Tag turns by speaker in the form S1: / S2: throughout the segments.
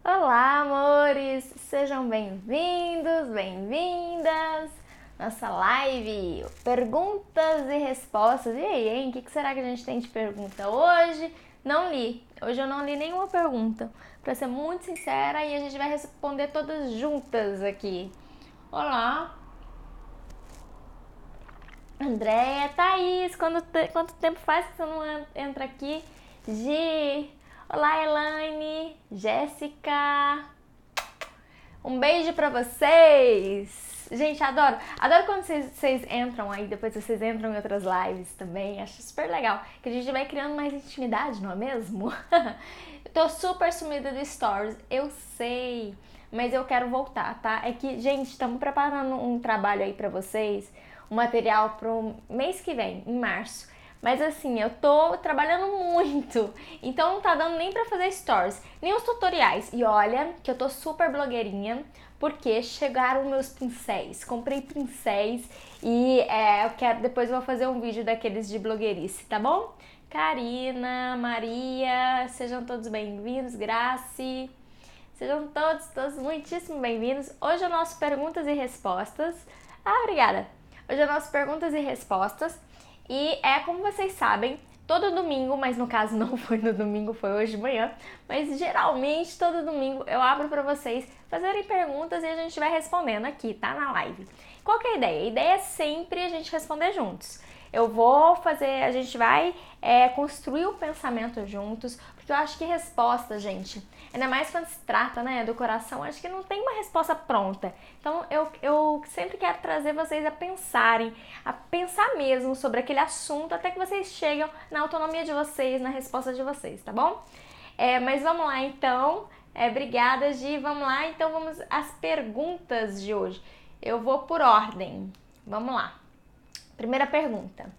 S1: Olá, amores! Sejam bem-vindos, bem-vindas! Nossa live, perguntas e respostas. E aí, hein? O que será que a gente tem de pergunta hoje? Não li. Hoje eu não li nenhuma pergunta, pra ser muito sincera, e a gente vai responder todas juntas aqui. Olá! Andréia, Thaís, quanto tempo faz que você não entra aqui? Gi, olá, Elaine, Jéssica, um beijo pra vocês! Gente, adoro quando vocês entram aí, depois vocês entram em outras lives também, acho super legal, que a gente vai criando mais intimidade, não é mesmo? Tô super sumida do Stories, eu sei, mas eu quero voltar, tá? É que, gente, estamos preparando um trabalho aí pra vocês, um material pro mês que vem, em março. Mas assim, eu tô trabalhando muito, então não tá dando nem pra fazer stories, nem os tutoriais. E olha que eu tô super blogueirinha, porque chegaram meus pincéis. Comprei pincéis e depois eu vou fazer um vídeo daqueles de blogueirice, tá bom? Karina, Maria, sejam todos bem-vindos, Graci. Sejam todos muitíssimo bem-vindos. Hoje é o nosso perguntas e respostas. Ah, obrigada! Hoje é o nosso perguntas e respostas. E como vocês sabem, todo domingo, mas no caso não foi no domingo, foi hoje de manhã, mas geralmente todo domingo eu abro para vocês fazerem perguntas e a gente vai respondendo aqui, tá? Na live. Qual que é a ideia? A ideia é sempre a gente responder juntos. A gente vai construir o pensamento juntos, porque eu acho que resposta, gente, ainda mais quando se trata, né, do coração, acho que não tem uma resposta pronta. Então eu sempre quero trazer vocês a pensar mesmo sobre aquele assunto, até que vocês chegam na autonomia de vocês, na resposta de vocês, tá bom? Mas vamos lá então. Obrigada, Gi. Vamos lá, então vamos às perguntas de hoje. Eu vou por ordem. Vamos lá. Primeira pergunta.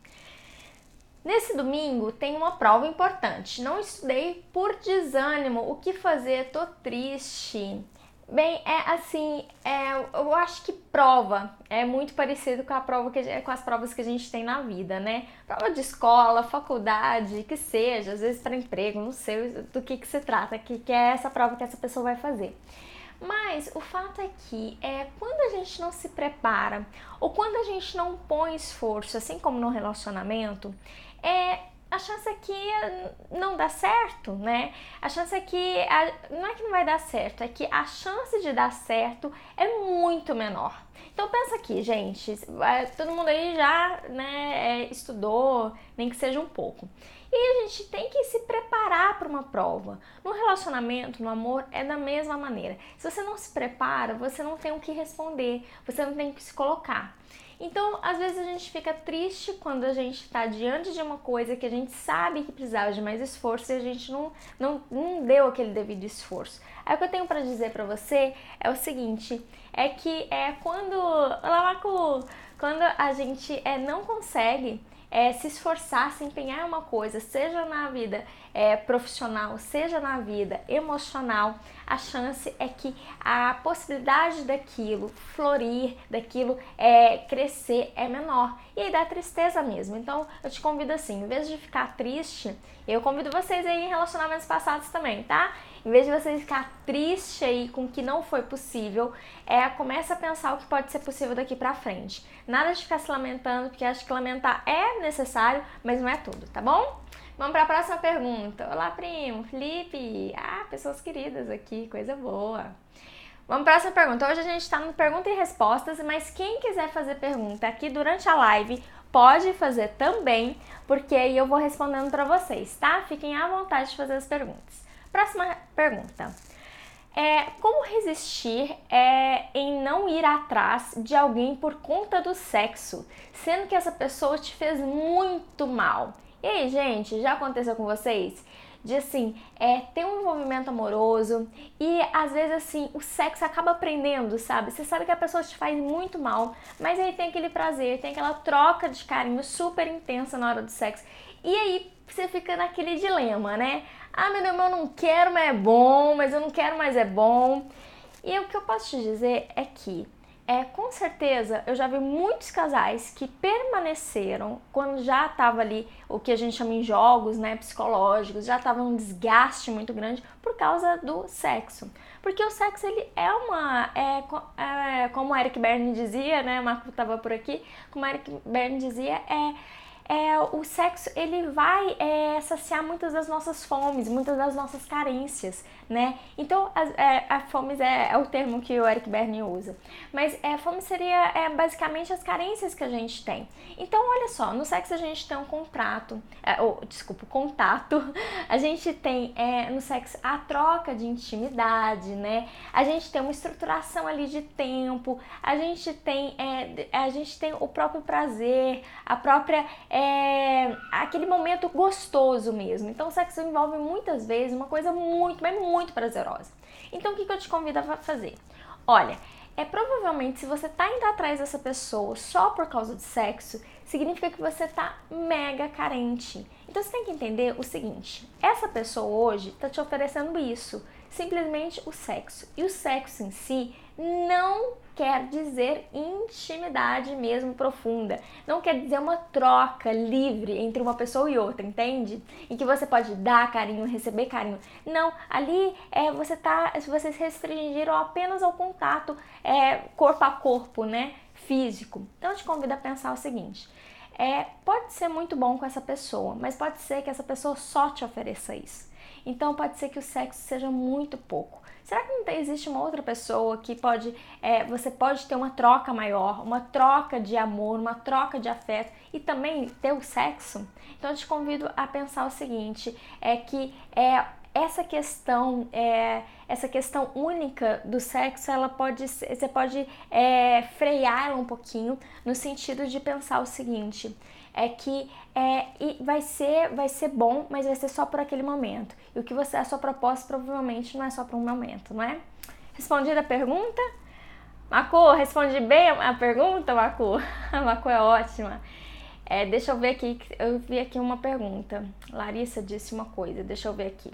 S1: Nesse domingo tem uma prova importante. Não estudei por desânimo. O que fazer? Tô triste. Bem, eu acho que prova é muito parecido com com as provas que a gente tem na vida, né? Prova de escola, faculdade, que seja, às vezes para emprego, não sei do que se trata, que é essa prova que essa pessoa vai fazer. Mas o fato é que quando a gente não se prepara ou quando a gente não põe esforço, assim como no relacionamento, a chance é que não dá certo, né? A chance é que não é que não vai dar certo, é que a chance de dar certo é muito menor. Então pensa aqui, gente, todo mundo aí já, né, estudou, nem que seja um pouco. E a gente tem que se preparar para uma prova. No relacionamento, no amor, é da mesma maneira. Se você não se prepara, você não tem o que responder, você não tem o que se colocar. Então, às vezes a gente fica triste quando a gente está diante de uma coisa que a gente sabe que precisava de mais esforço e a gente não deu aquele devido esforço. Aí o que eu tenho para dizer para você é o seguinte, é que quando a gente não consegue se esforçar, se empenhar em uma coisa, seja na vida profissional, seja na vida emocional, a chance é que a possibilidade daquilo florir, daquilo crescer é menor. E aí dá tristeza mesmo. Então eu te convido assim, em vez de ficar triste, eu convido vocês aí em relacionamentos passados também, tá? Em vez de vocês ficar triste aí com o que não foi possível, começa a pensar o que pode ser possível daqui pra frente. Nada de ficar se lamentando, porque acho que lamentar é necessário, mas não é tudo, tá bom? Vamos para a próxima pergunta. Olá, primo, Felipe. Pessoas queridas aqui, coisa boa. Vamos para a próxima pergunta. Hoje a gente está no pergunta e respostas, mas quem quiser fazer pergunta aqui durante a live pode fazer também, porque aí eu vou respondendo para vocês, tá? Fiquem à vontade de fazer as perguntas. Próxima pergunta. Como resistir em não ir atrás de alguém por conta do sexo, sendo que essa pessoa te fez muito mal? E aí, gente, já aconteceu com vocês? De assim, ter um envolvimento amoroso e às vezes assim, o sexo acaba prendendo, sabe? Você sabe que a pessoa te faz muito mal, mas aí tem aquele prazer, tem aquela troca de carinho super intensa na hora do sexo. E aí você fica naquele dilema, né? Meu Deus, eu não quero, mas é bom, mas eu não quero, mas é bom. E o que eu posso te dizer é que Com certeza, eu já vi muitos casais que permaneceram quando já estava ali o que a gente chama em jogos, né, psicológicos, já estava um desgaste muito grande por causa do sexo. Porque o sexo, ele como o Eric Berne dizia, né, o Marco estava por aqui, como o Eric Berne dizia, o sexo, ele vai saciar muitas das nossas fomes, muitas das nossas carências, né? Então, a fomes é o termo que o Eric Berne usa. Mas fome seria basicamente as carências que a gente tem. Então, olha só, no sexo a gente tem um contato. A gente tem no sexo a troca de intimidade, né? A gente tem uma estruturação ali de tempo, a gente tem o próprio prazer, a própria aquele momento gostoso mesmo. Então o sexo envolve muitas vezes uma coisa muito, mas muito prazerosa. Então o que eu te convido a fazer? Olha, provavelmente se você tá indo atrás dessa pessoa só por causa do sexo, significa que você tá mega carente. Então você tem que entender o seguinte, essa pessoa hoje tá te oferecendo isso, simplesmente o sexo. E o sexo em si não quer dizer intimidade mesmo profunda. Não quer dizer uma troca livre entre uma pessoa e outra, entende? Em que você pode dar carinho, receber carinho. Não, ali vocês restringiram apenas ao contato corpo a corpo, né? Físico. Então eu te convido a pensar o seguinte. Pode ser muito bom com essa pessoa, mas pode ser que essa pessoa só te ofereça isso. Então pode ser que o sexo seja muito pouco. Será que não existe uma outra pessoa que você pode ter uma troca maior, uma troca de amor, uma troca de afeto e também ter o sexo? Então eu te convido a pensar o seguinte, essa questão única do sexo, você pode frear um pouquinho no sentido de pensar o seguinte, vai ser bom, mas vai ser só por aquele momento. E a sua proposta provavelmente não é só por um momento, não é? Respondida a pergunta? Macu, respondi bem a pergunta, Macu? A Macu é ótima. Deixa eu ver aqui, eu vi aqui uma pergunta. Larissa disse uma coisa, deixa eu ver aqui.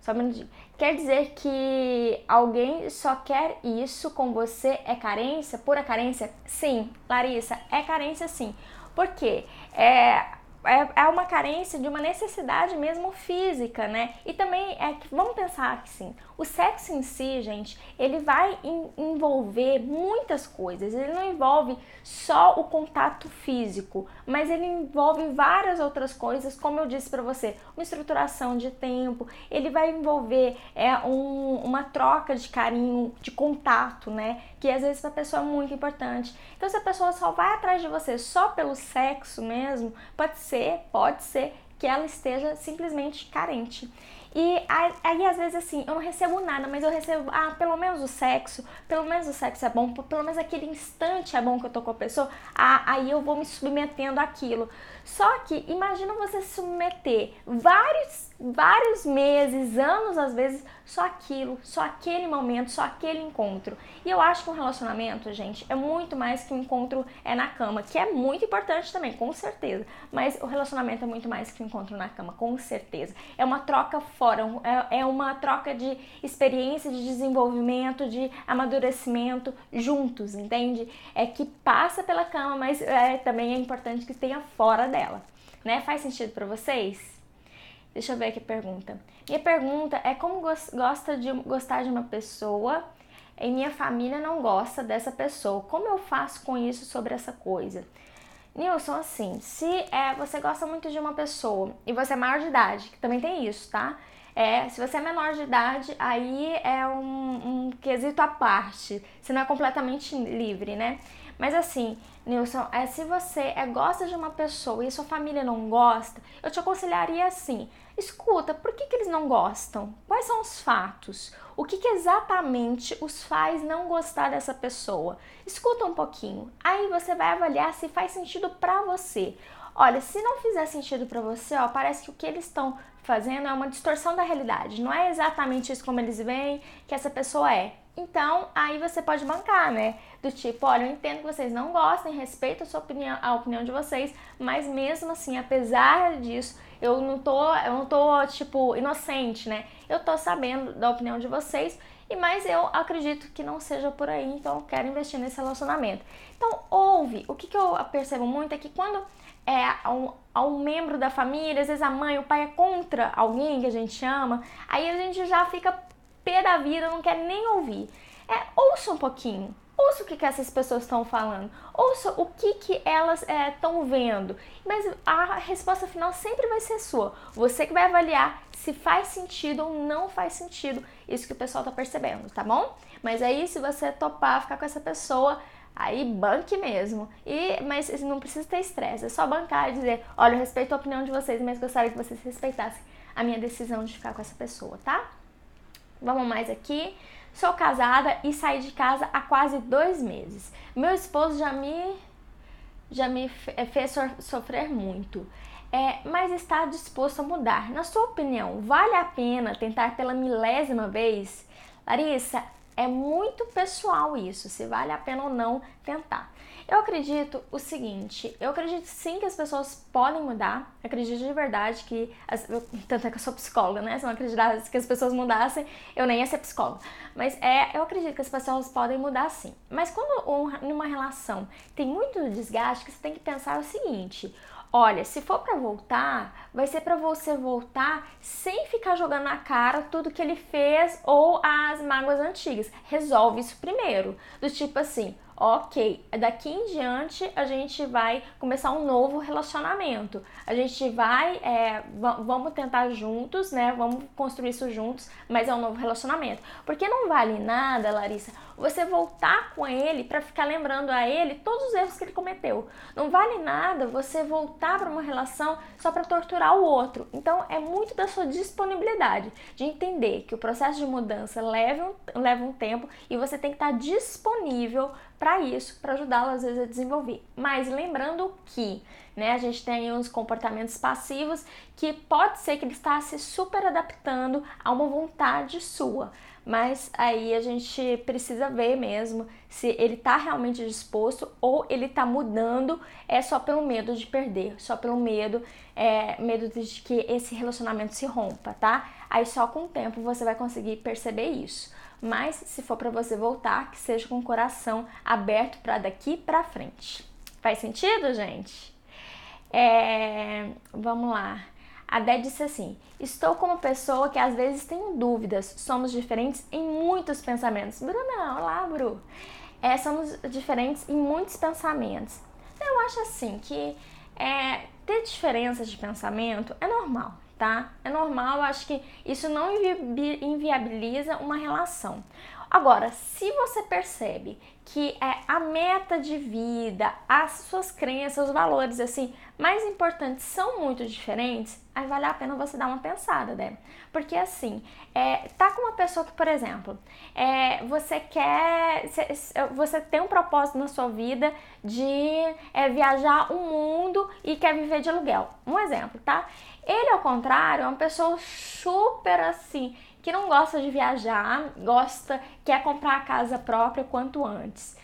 S1: Só um minutinho. Quer dizer que alguém só quer isso com você é carência? Pura carência? Sim, Larissa, é carência sim. Por quê? É uma carência de uma necessidade mesmo física, né? E também vamos pensar assim, o sexo em si, gente, ele vai envolver muitas coisas. Ele não envolve só o contato físico, mas ele envolve várias outras coisas, como eu disse pra você, uma estruturação de tempo, ele vai envolver uma troca de carinho, de contato, né? Que às vezes pra pessoa é muito importante. Então se a pessoa só vai atrás de você só pelo sexo mesmo, pode ser que ela esteja simplesmente carente. E aí às vezes assim, eu não recebo nada, mas eu recebo, pelo menos o sexo é bom, pelo menos aquele instante é bom que eu tô com a pessoa, aí eu vou me submetendo àquilo. Só que imagina você se submeter vários meses, anos às vezes, só aquilo, só aquele momento, só aquele encontro. E eu acho que um relacionamento, gente, é muito mais que um encontro na cama, que é muito importante também, com certeza. Mas o relacionamento é muito mais que um encontro na cama, com certeza. É uma troca fora, é uma troca de experiência, de desenvolvimento, de amadurecimento juntos, entende? Que passa pela cama, mas também é importante que tenha fora dela, né? Faz sentido pra vocês? Deixa eu ver aqui a pergunta. Minha pergunta é como gostar de uma pessoa e minha família não gosta dessa pessoa. Como eu faço com isso sobre essa coisa? Nilson, assim, se você gosta muito de uma pessoa e você é maior de idade, que também tem isso, tá? Se você é menor de idade, aí é um quesito à parte. Você não é completamente livre, né? Mas assim, Nilson, se você gosta de uma pessoa e sua família não gosta, eu te aconselharia assim, escuta, por que eles não gostam? Quais são os fatos? O que exatamente os faz não gostar dessa pessoa? Escuta um pouquinho, aí você vai avaliar se faz sentido pra você. Olha, se não fizer sentido pra você, parece que o que eles estão fazendo é uma distorção da realidade. Não é exatamente isso como eles veem que essa pessoa é. Então, aí você pode bancar, né? Do tipo, olha, eu entendo que vocês não gostem, respeito a sua opinião, a opinião de vocês, mas mesmo assim, apesar disso, eu não tô, tipo, inocente, né? eu tô sabendo da opinião de vocês, mas eu acredito que não seja por aí, então eu quero investir nesse relacionamento. Então, o que eu percebo muito é que quando um membro da família, às vezes a mãe, o pai é contra alguém que a gente ama, aí a gente já fica pé da vida, não quer nem ouvir. Ouça um pouquinho. Ouça o que essas pessoas estão falando. Ouça o que elas estão vendo. Mas a resposta final sempre vai ser sua. Você que vai avaliar se faz sentido ou não faz sentido isso que o pessoal está percebendo, tá bom? Mas aí, se você topar ficar com essa pessoa, aí banque mesmo. Mas não precisa ter estresse. É só bancar e dizer, olha, eu respeito a opinião de vocês, mas gostaria que vocês respeitassem a minha decisão de ficar com essa pessoa, tá? Vamos mais aqui. Sou casada e saí de casa há quase 2 meses. Meu esposo já me fez sofrer muito, mas está disposto a mudar. Na sua opinião, vale a pena tentar pela milésima vez? Larissa, é muito pessoal isso, se vale a pena ou não tentar. Eu acredito o seguinte, eu acredito sim que as pessoas podem mudar, eu acredito de verdade que, tanto é que eu sou psicóloga, né, se eu não acreditasse que as pessoas mudassem, eu nem ia ser psicóloga, mas eu acredito que as pessoas podem mudar sim. Mas quando numa relação tem muito desgaste, que você tem que pensar o seguinte, olha, se for pra voltar, vai ser pra você voltar sem ficar jogando na cara tudo que ele fez ou as mágoas antigas. Resolve isso primeiro, do tipo assim, ok, daqui em diante a gente vai começar um novo relacionamento. A gente vai, vamos tentar juntos, né? Vamos construir isso juntos, mas é um novo relacionamento. Porque não vale nada, Larissa, você voltar com ele para ficar lembrando a ele todos os erros que ele cometeu. Não vale nada você voltar para uma relação só para torturar o outro. Então é muito da sua disponibilidade de entender que o processo de mudança leva um tempo e você tem que estar disponível para isso, para ajudá-lo às vezes a desenvolver. Mas lembrando que, né, a gente tem uns comportamentos passivos que pode ser que ele está se super adaptando a uma vontade sua. Mas aí a gente precisa ver mesmo se ele está realmente disposto ou ele está mudando só pelo medo de perder, só pelo medo de que esse relacionamento se rompa, tá? Aí só com o tempo você vai conseguir perceber isso. Mas se for para você voltar, que seja com o coração aberto para daqui para frente. Faz sentido, gente? Vamos lá. A Dé disse assim, estou como pessoa que às vezes tenho dúvidas, somos diferentes em muitos pensamentos. Bruna, olá, Bru. Somos diferentes em muitos pensamentos. Eu acho assim que ter diferenças de pensamento é normal, tá? É normal, eu acho que isso não inviabiliza uma relação. Agora, se você percebe que a meta de vida, as suas crenças, os valores assim mais importantes são muito diferentes, aí vale a pena você dar uma pensada, né? Porque assim, tá com uma pessoa que, por exemplo, você tem um propósito na sua vida de viajar o mundo e quer viver de aluguel. Um exemplo, tá? Ele, ao contrário, é uma pessoa super assim, que não gosta de viajar, quer comprar a casa própria quanto antes.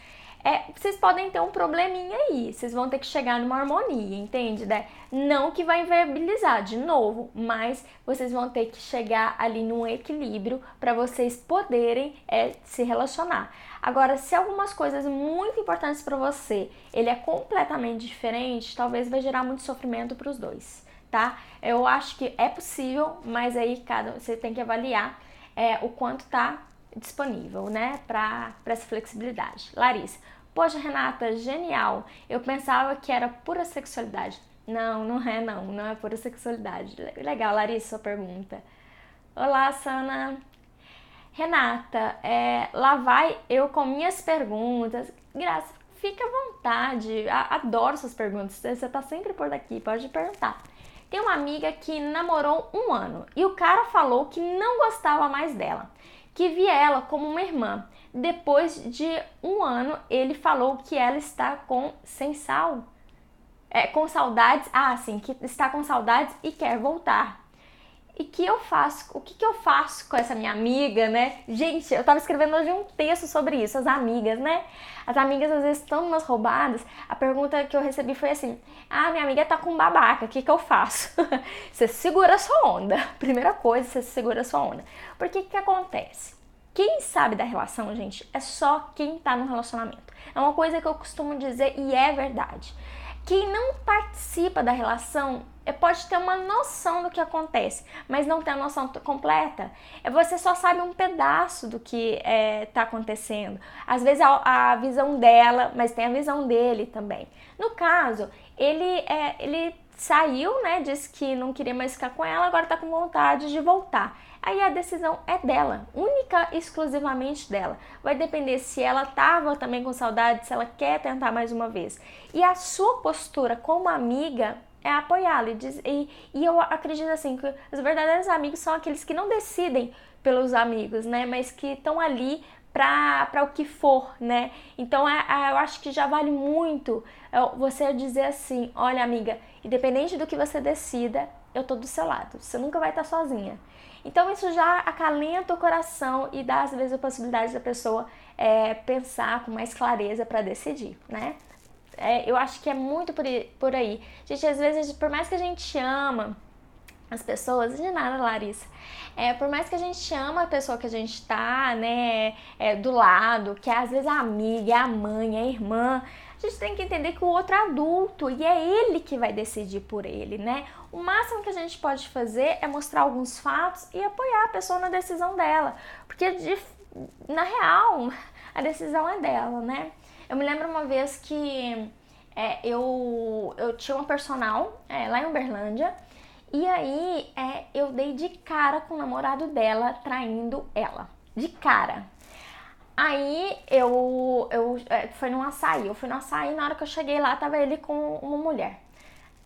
S1: Vocês podem ter um probleminha aí, vocês vão ter que chegar numa harmonia, entende? Né? Não que vai inviabilizar de novo, mas vocês vão ter que chegar ali num equilíbrio para vocês poderem se relacionar. Agora, se algumas coisas muito importantes para você, ele é completamente diferente, talvez vai gerar muito sofrimento para os dois. Tá? Eu acho que é possível, mas aí você tem que avaliar o quanto tá disponível, né, para essa flexibilidade. Larissa, poxa, Renata, genial. Eu pensava que era pura sexualidade. Não é pura sexualidade. Legal, Larissa, sua pergunta. Olá, Sana. Renata, lá vai eu com minhas perguntas. Graça, fica à vontade. Adoro suas perguntas. Você tá sempre por aqui, pode perguntar. Tem uma amiga que namorou 1 ano e o cara falou que não gostava mais dela, que via ela como uma irmã. Depois de 1 ano, ele falou que ela está com saudades, que está com saudades e quer voltar. E o que eu faço com essa minha amiga, né? Gente, eu tava escrevendo hoje um texto sobre isso, as amigas, né? As amigas às vezes estão umas roubadas. A pergunta que eu recebi foi assim: ah, minha amiga tá com um babaca, o que eu faço? Você segura a sua onda. Primeira coisa, você segura a sua onda. Porque o que acontece? Quem sabe da relação, gente, é só quem tá no relacionamento. É uma coisa que eu costumo dizer e é verdade. Quem não participa da relação pode ter uma noção do que acontece, mas não tem a noção completa. Você só sabe um pedaço do que está acontecendo. Às vezes a visão dela, mas tem a visão dele também. No caso, ele saiu, né? Disse que não queria mais ficar com ela, agora está com vontade de voltar. Aí a decisão é dela, única e exclusivamente dela. Vai depender se ela estava também com saudade, se ela quer tentar mais uma vez. E a sua postura como amiga é apoiá-lo. E eu acredito assim que os verdadeiros amigos são aqueles que não decidem pelos amigos, né? Mas que estão ali para o que for, né? Então eu acho que já vale muito você dizer assim: olha, amiga, independente do que você decida, eu tô do seu lado. Você nunca vai estar sozinha. Então isso já acalenta o coração e dá às vezes a possibilidade da pessoa pensar com mais clareza para decidir, né? Eu acho que é muito por aí. Gente, às vezes, por mais que a gente ama as pessoas, de nada, Larissa. Por mais que a gente ama a pessoa que a gente tá, né, do lado, que às vezes é a amiga, é a mãe, é a irmã, a gente tem que entender que o outro é adulto e é ele que vai decidir por ele, né? O máximo que a gente pode fazer é mostrar alguns fatos e apoiar a pessoa na decisão dela, porque na real a decisão é dela, né? Eu me lembro uma vez que eu tinha uma personal lá em Uberlândia. E aí eu dei de cara com o namorado dela traindo ela. De cara. Aí foi num açaí. Eu fui no açaí, na hora que eu cheguei lá, tava ele com uma mulher.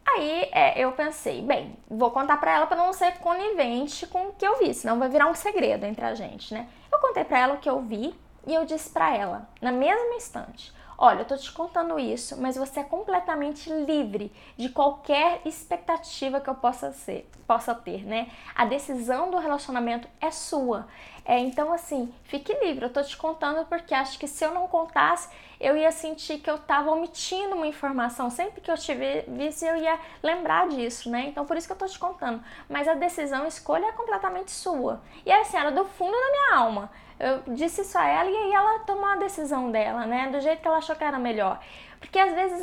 S1: Aí eu pensei, bem, vou contar pra ela pra não ser conivente com o que eu vi, senão vai virar um segredo entre a gente, né? Eu contei pra ela o que eu vi e eu disse pra ela, na mesma instante: olha, eu tô te contando isso, mas você é completamente livre de qualquer expectativa que eu possa ter, né? A decisão do relacionamento é sua. Então, assim, fique livre. Eu tô te contando porque acho que se eu não contasse, eu ia sentir que eu tava omitindo uma informação. Sempre que eu te visse, eu ia lembrar disso, né? Então, por isso que eu tô te contando. Mas a decisão, a escolha é completamente sua. E assim, era do fundo da minha alma. Eu disse isso a ela e aí ela tomou a decisão dela, né? Do jeito que ela achou que era melhor. Porque às vezes,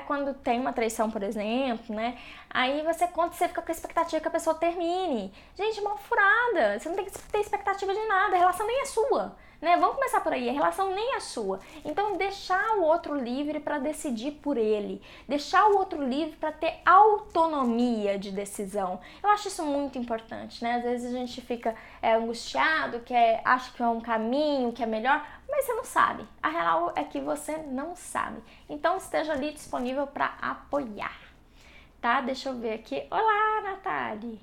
S1: quando tem uma traição, por exemplo, né? Aí você conta e você fica com a expectativa que a pessoa termine. Gente, mal furada. Você não tem que ter expectativa de nada. A relação nem é sua, né? Vamos começar por aí. A relação nem é sua. Então, deixar o outro livre para decidir por ele. Deixar o outro livre para ter autonomia de decisão. Eu acho isso muito importante, né? Às vezes a gente fica angustiado, acha que é um caminho, que é melhor, mas você não sabe. A real é que você não sabe. Então, esteja ali disponível para apoiar. Tá? Deixa eu ver aqui. Olá, Natália!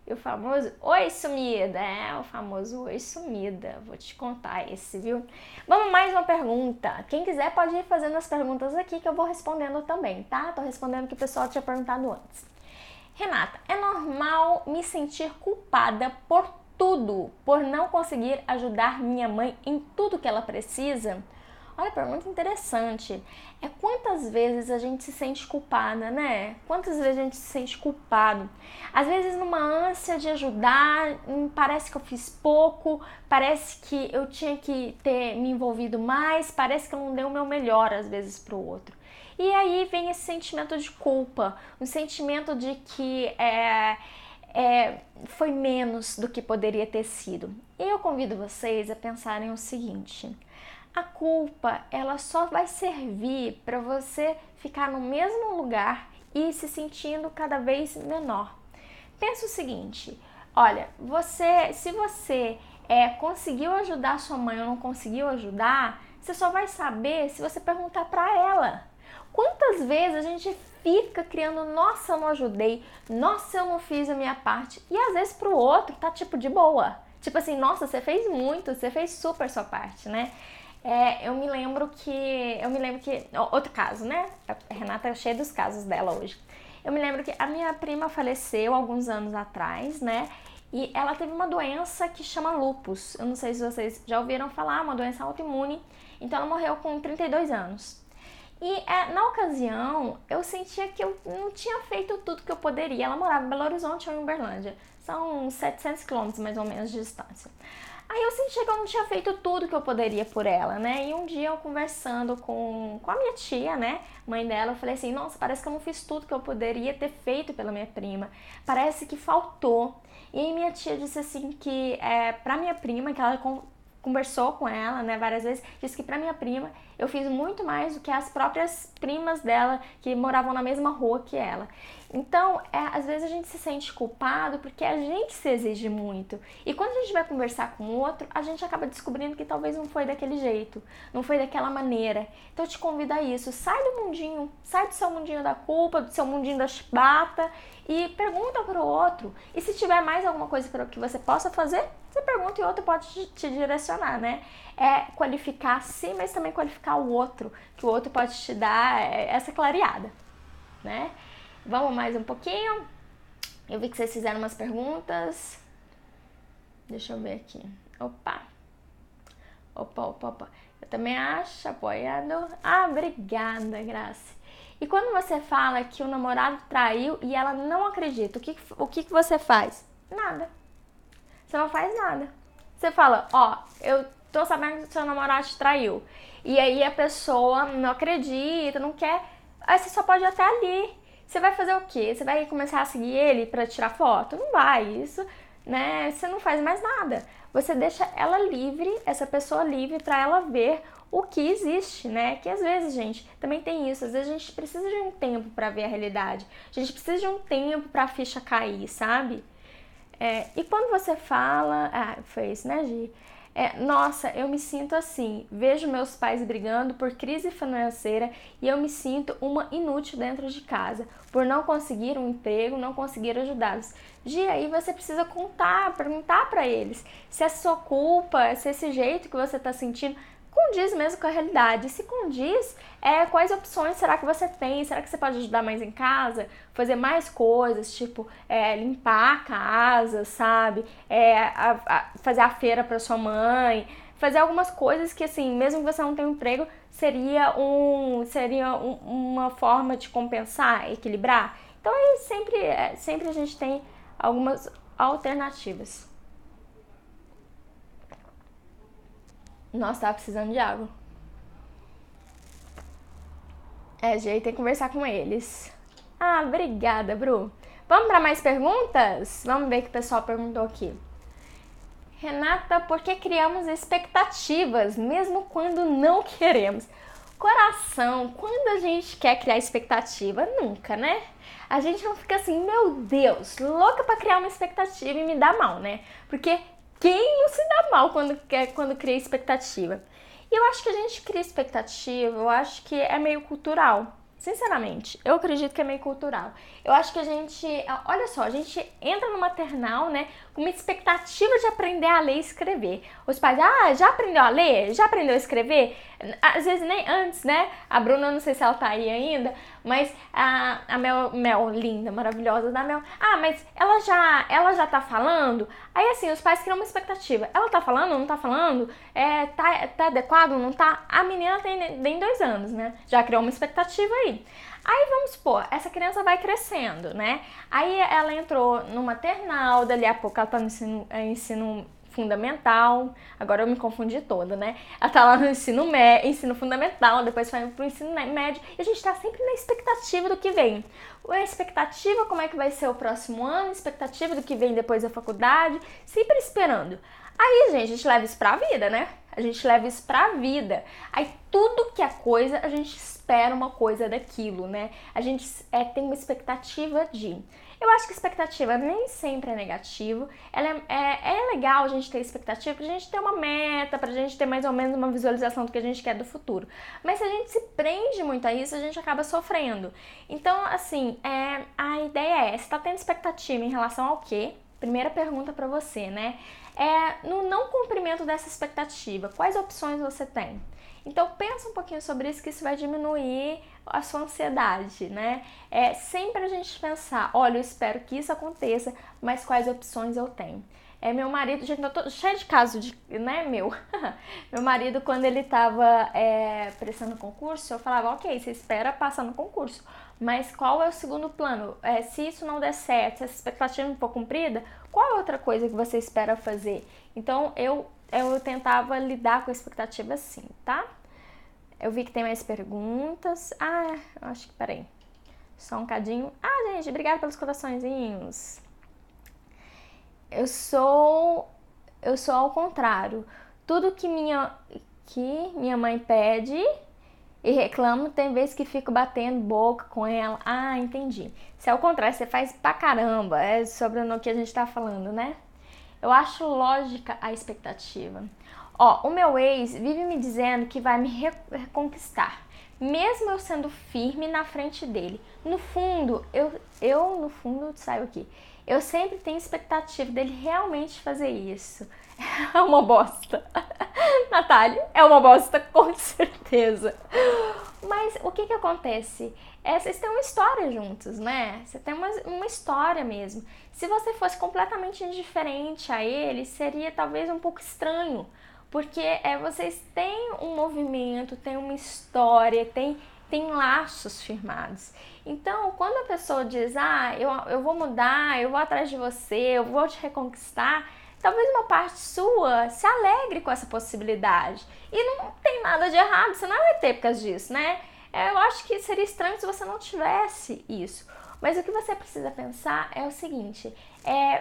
S1: E o famoso oi sumida, o famoso oi sumida, vou te contar esse, viu? Vamos mais uma pergunta. Quem quiser pode ir fazendo as perguntas aqui que eu vou respondendo também, tá? Tô respondendo o que o pessoal tinha perguntado antes. Renata, é normal me sentir culpada por tudo, por não conseguir ajudar minha mãe em tudo que ela precisa? Olha, pergunta interessante. Quantas vezes a gente se sente culpada, né? Quantas vezes a gente se sente culpado? Às vezes numa ânsia de ajudar, parece que eu fiz pouco, parece que eu tinha que ter me envolvido mais, parece que eu não dei o meu melhor às vezes pro outro. E aí vem esse sentimento de culpa, um sentimento de que foi menos do que poderia ter sido. E eu convido vocês a pensarem o seguinte: a culpa, ela só vai servir para você ficar no mesmo lugar e se sentindo cada vez menor. Pensa o seguinte: olha, se você conseguiu ajudar sua mãe ou não conseguiu ajudar, você só vai saber se você perguntar para ela. Quantas vezes a gente fica criando, nossa, eu não ajudei, nossa, eu não fiz a minha parte, e às vezes pro outro tá tipo de boa. Tipo assim, nossa, você fez muito, você fez super sua parte, né? Eu me lembro que... Outro caso, né? A Renata é cheia dos casos dela hoje. Eu me lembro que a minha prima faleceu alguns anos atrás, né? E ela teve uma doença que chama lúpus. Eu não sei se vocês já ouviram falar, uma doença autoimune. Então ela morreu com 32 anos. E na ocasião, eu sentia que eu não tinha feito tudo que eu poderia. Ela morava em Belo Horizonte ou em Uberlândia. São uns 700 quilômetros mais ou menos de distância. Aí eu sentia que eu não tinha feito tudo que eu poderia por ela, né? E um dia eu conversando com a minha tia, né? Mãe dela, eu falei assim, nossa, parece que eu não fiz tudo que eu poderia ter feito pela minha prima. Parece que faltou. E aí minha tia disse assim que pra minha prima, que ela conversou com ela, né, várias vezes, disse que pra minha prima eu fiz muito mais do que as próprias primas dela que moravam na mesma rua que ela. Então, às vezes a gente se sente culpado porque a gente se exige muito. E quando a gente vai conversar com o outro, a gente acaba descobrindo que talvez não foi daquele jeito, não foi daquela maneira. Então eu te convido a isso, sai do mundinho, sai do seu mundinho da culpa, do seu mundinho da chibata e pergunta pro outro. E se tiver mais alguma coisa que você possa fazer, você pergunta e o outro pode te direcionar, né? É qualificar a si, mas também qualificar o outro, que o outro pode te dar essa clareada, né? Vamos mais um pouquinho. Eu vi que vocês fizeram umas perguntas. Deixa eu ver aqui. Opa. Eu também acho apoiado. Ah, obrigada, Graça. E quando você fala que o namorado traiu e ela não acredita, o que você faz? Nada. Você não faz nada. Você fala, ó, eu tô sabendo que seu namorado te traiu. E aí a pessoa não acredita, não quer. Aí você só pode ir até ali. Você vai fazer o quê? Você vai começar a seguir ele pra tirar foto? Não vai. Isso, né? Você não faz mais nada. Você deixa ela livre, essa pessoa livre, pra ela ver o que existe, né? Que às vezes, gente, também tem isso. Às vezes a gente precisa de um tempo pra ver a realidade. A gente precisa de um tempo pra ficha cair, sabe? E quando você fala... Ah, foi isso, né, Gi? Nossa, eu me sinto assim, vejo meus pais brigando por crise financeira e eu me sinto uma inútil dentro de casa, por não conseguir um emprego, não conseguir ajudá-los. Gi, aí você precisa perguntar pra eles se é sua culpa, se esse jeito que você tá sentindo condiz mesmo com a realidade. Se condiz, quais opções será que você tem? Será que você pode ajudar mais em casa? Fazer mais coisas, tipo limpar a casa, sabe? Fazer a feira para sua mãe. Fazer algumas coisas que, assim, mesmo que você não tenha um emprego, seria uma forma de compensar, equilibrar. Então, sempre a gente tem algumas alternativas. Nossa, tava precisando de água. Gente, tem que conversar com eles. Ah, obrigada, Bru. Vamos para mais perguntas? Vamos ver o que o pessoal perguntou aqui. Renata, por que criamos expectativas, mesmo quando não queremos? Coração, quando a gente quer criar expectativa, nunca, né? A gente não fica assim, meu Deus, louca pra criar uma expectativa e me dá mal, né? Porque quem não se dá mal quando cria expectativa? E eu acho que a gente cria expectativa, eu acho que é meio cultural. Sinceramente, eu acredito que é meio cultural. Eu acho que a gente, olha só, a gente entra no maternal, né, com uma expectativa de aprender a ler e escrever. Os pais, já aprendeu a ler? Já aprendeu a escrever? Às vezes nem antes, né? A Bruna, não sei se ela tá aí ainda, mas a Mel, linda, maravilhosa da Mel. Mas ela já tá falando? Aí assim, os pais criam uma expectativa. Ela tá falando, não tá falando? Tá adequado, não tá? A menina tem nem 2 anos, né? Já criou uma expectativa aí. Aí vamos supor, essa criança vai crescendo, né? Aí ela entrou no maternal, dali a pouco ela tá no ensino fundamental, agora eu me confundi toda, né? Ela tá lá no ensino fundamental, depois vai pro ensino médio, e a gente tá sempre na expectativa do que vem. A expectativa como é que vai ser o próximo ano, a expectativa do que vem depois da faculdade, sempre esperando. Aí, gente, a gente leva isso pra vida, né? A gente leva isso pra vida. Aí tudo que é coisa, a gente espera uma coisa daquilo, né? A gente tem uma expectativa de... Eu acho que expectativa nem sempre é negativo. É legal a gente ter expectativa pra gente ter uma meta, pra gente ter mais ou menos uma visualização do que a gente quer do futuro. Mas se a gente se prende muito a isso, a gente acaba sofrendo. Então, assim, a ideia você tá tendo expectativa em relação ao quê? Primeira pergunta pra você, né? no não cumprimento dessa expectativa. Quais opções você tem? Então pensa um pouquinho sobre isso, que isso vai diminuir a sua ansiedade, né? Sempre a gente pensar, olha, eu espero que isso aconteça, mas quais opções eu tenho? Meu marido, gente, eu tô cheia de caso de, né, meu marido, quando ele tava prestando concurso, eu falava, ok, você espera passar no concurso, mas qual é o segundo plano? Se isso não der certo, se essa expectativa não for cumprida, qual é outra coisa que você espera fazer? Então, eu tentava lidar com a expectativa assim, tá? Eu vi que tem mais perguntas. Acho que, peraí, só um cadinho. Gente, obrigada pelos coraçõezinhos. Eu sou ao contrário. Tudo que minha mãe pede e reclamo, tem vezes que fico batendo boca com ela. Entendi. Se é o contrário, você faz pra caramba. É sobre o que a gente tá falando, né? Eu acho lógica a expectativa. O meu ex vive me dizendo que vai me reconquistar, mesmo eu sendo firme na frente dele. No fundo, no fundo, saiu aqui. Eu sempre tenho expectativa dele realmente fazer isso. É uma bosta. Natália, é uma bosta, com certeza. Mas o que acontece? Vocês têm uma história juntos, né? Você tem uma história mesmo. Se você fosse completamente indiferente a ele, seria talvez um pouco estranho. Porque vocês têm um movimento, têm uma história, têm laços firmados. Então, quando a pessoa diz, eu vou mudar, eu vou atrás de você, eu vou te reconquistar, talvez uma parte sua se alegre com essa possibilidade. E não tem nada de errado, você não vai ter por causa disso, né? Eu acho que seria estranho se você não tivesse isso. Mas o que você precisa pensar é o seguinte,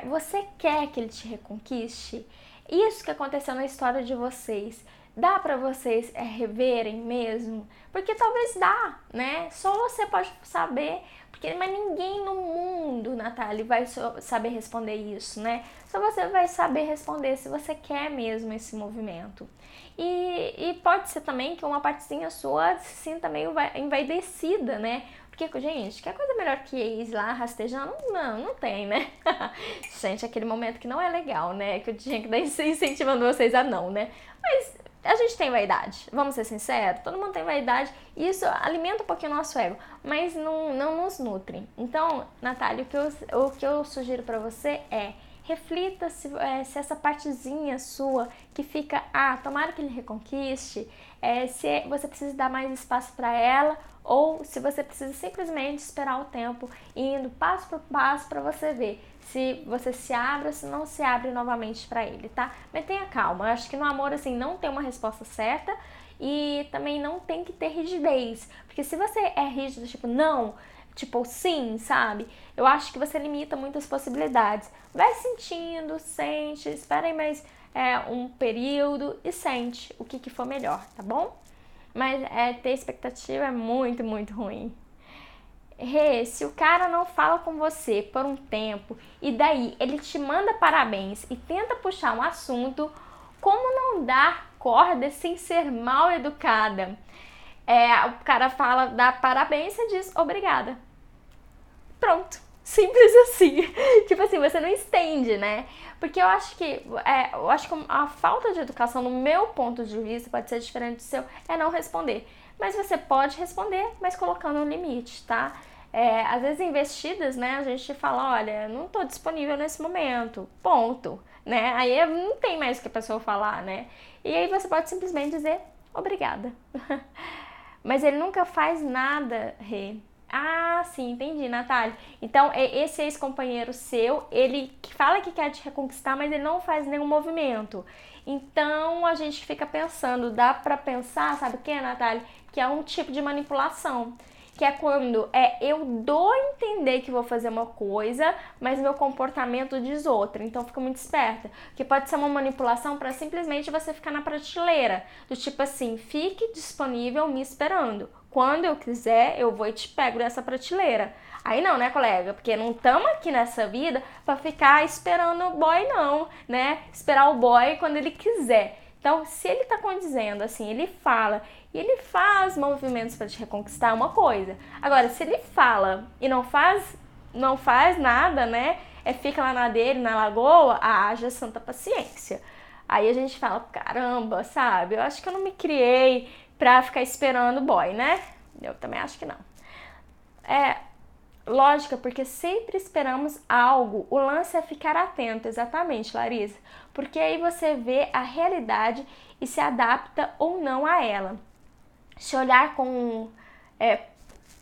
S1: você quer que ele te reconquiste? Isso que aconteceu na história de vocês, dá pra vocês reverem mesmo? Porque talvez dá, né? Só você pode saber, mas ninguém no mundo, Natália, vai saber responder isso, né? Só você vai saber responder se você quer mesmo esse movimento. E pode ser também que uma partezinha sua se sinta meio envaidecida, né? Porque, gente, quer coisa melhor que ex lá rastejando? Não tem, né? Gente, aquele momento que não é legal, né? Que eu tinha que estar incentivando vocês a não, né? Mas a gente tem vaidade, vamos ser sinceros, todo mundo tem vaidade e isso alimenta um pouquinho o nosso ego, mas não nos nutre. Então, Natália, o que eu sugiro pra você reflita se essa partezinha sua que fica, tomara que ele reconquiste, se você precisa dar mais espaço para ela ou se você precisa simplesmente esperar o tempo indo passo por passo para você ver se você se abre ou se não se abre novamente para ele, tá? Mas tenha calma, eu acho que no amor assim não tem uma resposta certa e também não tem que ter rigidez, porque se você é rígido, tipo, não, tipo, sim, sabe? Eu acho que você limita muitas possibilidades. Vai sentindo, sente, espera aí mais um período e sente o que for melhor, tá bom? Mas ter expectativa é muito, muito ruim. Se o cara não fala com você por um tempo e daí ele te manda parabéns e tenta puxar um assunto, como não dar corda sem ser mal educada? O cara fala, dá parabéns e você diz obrigada. Pronto. Simples assim. Tipo assim, você não estende, né? Porque eu acho que a falta de educação, no meu ponto de vista, pode ser diferente do seu, é não responder. Mas você pode responder, mas colocando um limite, tá? Às vezes investidas, né, a gente fala, olha, não tô disponível nesse momento, ponto, né? Aí não tem mais o que a pessoa falar, né? E aí você pode simplesmente dizer obrigada. Mas ele nunca faz nada, Rê. Sim, entendi, Natália. Então, esse ex-companheiro seu, ele fala que quer te reconquistar, mas ele não faz nenhum movimento. Então, a gente fica pensando, dá pra pensar, sabe o que, Natália? Que é um tipo de manipulação. Que é quando eu dou a entender que vou fazer uma coisa, mas meu comportamento diz outra. Então fica muito esperta. Que pode ser uma manipulação para simplesmente você ficar na prateleira. Do tipo assim, fique disponível me esperando. Quando eu quiser, eu vou e te pego dessa prateleira. Aí não, né, colega? Porque não estamos aqui nessa vida para ficar esperando o boy, não, né? Esperar o boy quando ele quiser. Então, se ele tá condizendo, assim, ele fala e ele faz movimentos para te reconquistar, é uma coisa. Agora, se ele fala e não faz nada, né? fica lá na dele, na lagoa, haja santa paciência. Aí a gente fala, caramba, sabe? Eu acho que eu não me criei pra ficar esperando o boy, né? Eu também acho que não. Lógica, porque sempre esperamos algo. O lance é ficar atento, exatamente, Larissa. Porque aí você vê a realidade e se adapta ou não a ela. Se olhar com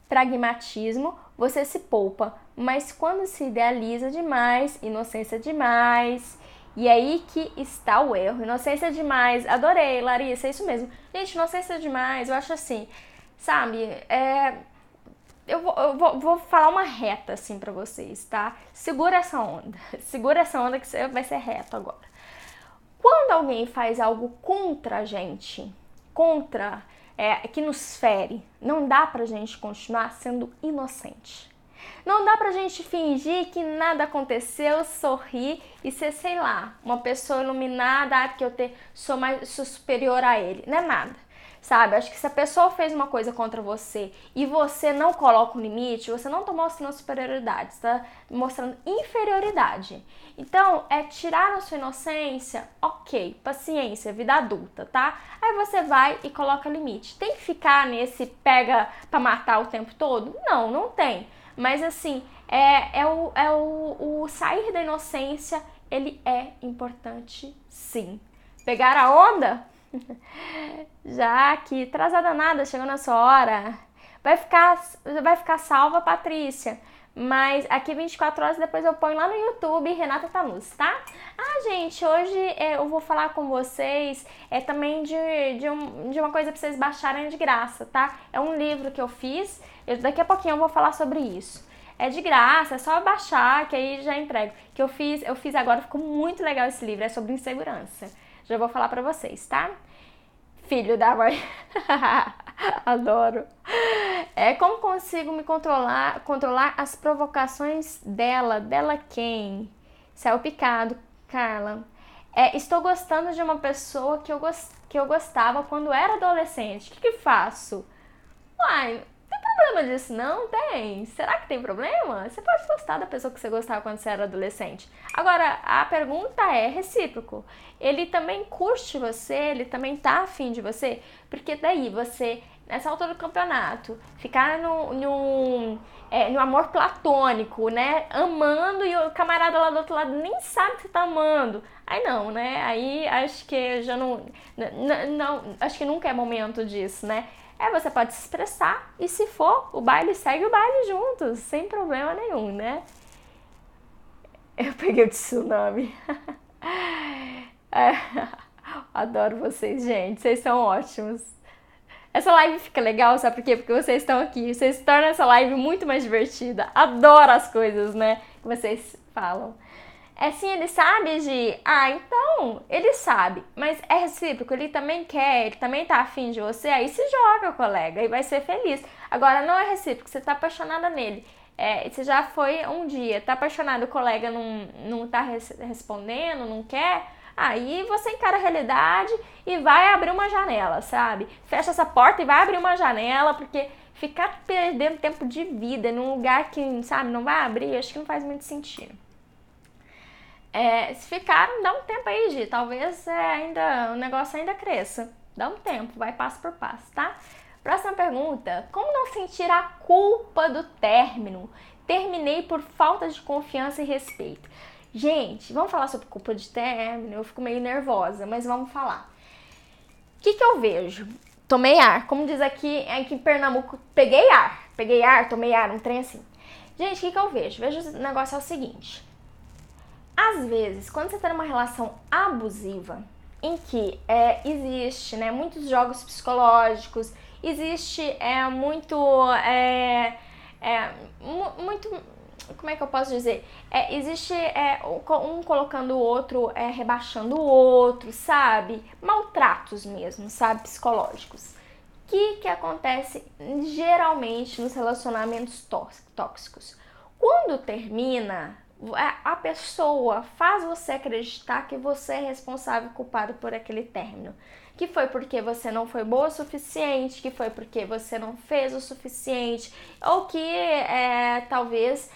S1: pragmatismo, você se poupa. Mas quando se idealiza demais, inocência demais, e aí que está o erro. Inocência demais, adorei, Larissa, é isso mesmo. Gente, inocência demais, eu acho assim, sabe, eu vou falar uma reta assim pra vocês, tá? Segura essa onda. Segura essa onda que vai ser reto agora. Quando alguém faz algo contra a gente, que nos fere, não dá pra gente continuar sendo inocente. Não dá pra gente fingir que nada aconteceu, sorrir e ser, sei lá, uma pessoa iluminada, porque sou superior a ele. Não é nada. Sabe, acho que se a pessoa fez uma coisa contra você e você não coloca um limite, você não está mostrando superioridade, está mostrando inferioridade. Então, tirar a sua inocência, ok, paciência, vida adulta, tá? Aí você vai e coloca limite. Tem que ficar nesse pega pra matar o tempo todo? Não, não tem. Mas assim, o sair da inocência, ele é importante sim. Pegar a onda? Já que atrasada nada, chegou na sua hora. Vai ficar salva, Patrícia. Mas aqui 24 horas depois eu ponho lá no YouTube Renata Tanus, tá? Gente, hoje eu vou falar com vocês também de uma coisa pra vocês baixarem de graça, tá? É um livro que eu fiz, daqui a pouquinho eu vou falar sobre isso. É de graça, é só baixar que aí já entrego. Que eu fiz agora, ficou muito legal esse livro, é sobre insegurança. Já vou falar pra vocês, tá? Filho da mãe. Adoro. Como consigo me controlar as provocações dela. Dela quem? Céu picado, Carla. Estou gostando de uma pessoa que eu gostava quando era adolescente. O que faço? Uai, tem problema disso não? Tem. Será que tem problema? Você pode gostar da pessoa que você gostava quando você era adolescente. Agora, a pergunta é recíproco. Ele também curte você? Ele também tá afim de você? Porque daí você, nessa altura do campeonato, ficar no amor platônico, né? Amando e o camarada lá do outro lado nem sabe que você tá amando. Aí não, né? Aí acho que já não acho que nunca é momento disso, né? Você pode se expressar e se for, o baile segue o baile juntos, sem problema nenhum, né? Eu peguei o tsunami. Adoro vocês, gente, vocês são ótimos. Essa live fica legal, sabe por quê? Porque vocês estão aqui, vocês tornam essa live muito mais divertida. Adoro as coisas, né, que vocês falam. Sim, ele sabe, Gi? Então, ele sabe, mas é recíproco, ele também quer, ele também tá afim de você, aí se joga, colega, e vai ser feliz. Agora, não é recíproco, você tá apaixonada nele, você já foi um dia, tá apaixonado, o colega não tá respondendo, não quer, aí você encara a realidade e vai abrir uma janela, sabe? Fecha essa porta e vai abrir uma janela, porque ficar perdendo tempo de vida num lugar que, sabe, não vai abrir, acho que não faz muito sentido. Se ficar, dá um tempo aí, Gi. Talvez o negócio ainda cresça. Dá um tempo, vai passo por passo, tá? Próxima pergunta. Como não sentir a culpa do término? Terminei por falta de confiança e respeito. Gente, vamos falar sobre culpa de término? Eu fico meio nervosa, mas vamos falar. O que eu vejo? Tomei ar. Como diz aqui em Pernambuco, peguei ar, tomei ar, um trem assim. Gente, o que eu vejo? Vejo o negócio é o seguinte. Às vezes, quando você está numa relação abusiva, em que existe, né, muitos jogos psicológicos, existe muito, como é que eu posso dizer? Existe um colocando o outro, rebaixando o outro, sabe? Maltratos mesmo, sabe? Psicológicos. O que acontece geralmente nos relacionamentos tóxicos? Quando termina, a pessoa faz você acreditar que você é responsável e culpado por aquele término. Que foi porque você não foi boa o suficiente, que foi porque você não fez o suficiente, ou que talvez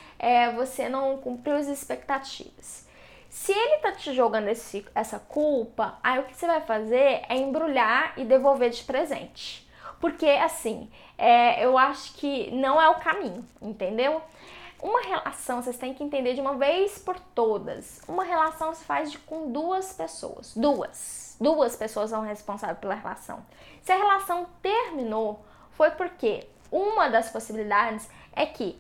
S1: você não cumpriu as expectativas. Se ele tá te jogando essa culpa, aí o que você vai fazer é embrulhar e devolver de presente. Porque, assim, eu acho que não é o caminho, entendeu? Uma relação, vocês têm que entender de uma vez por todas, uma relação se faz com duas pessoas. Duas pessoas são responsáveis pela relação. Se a relação terminou, foi porque uma das possibilidades é que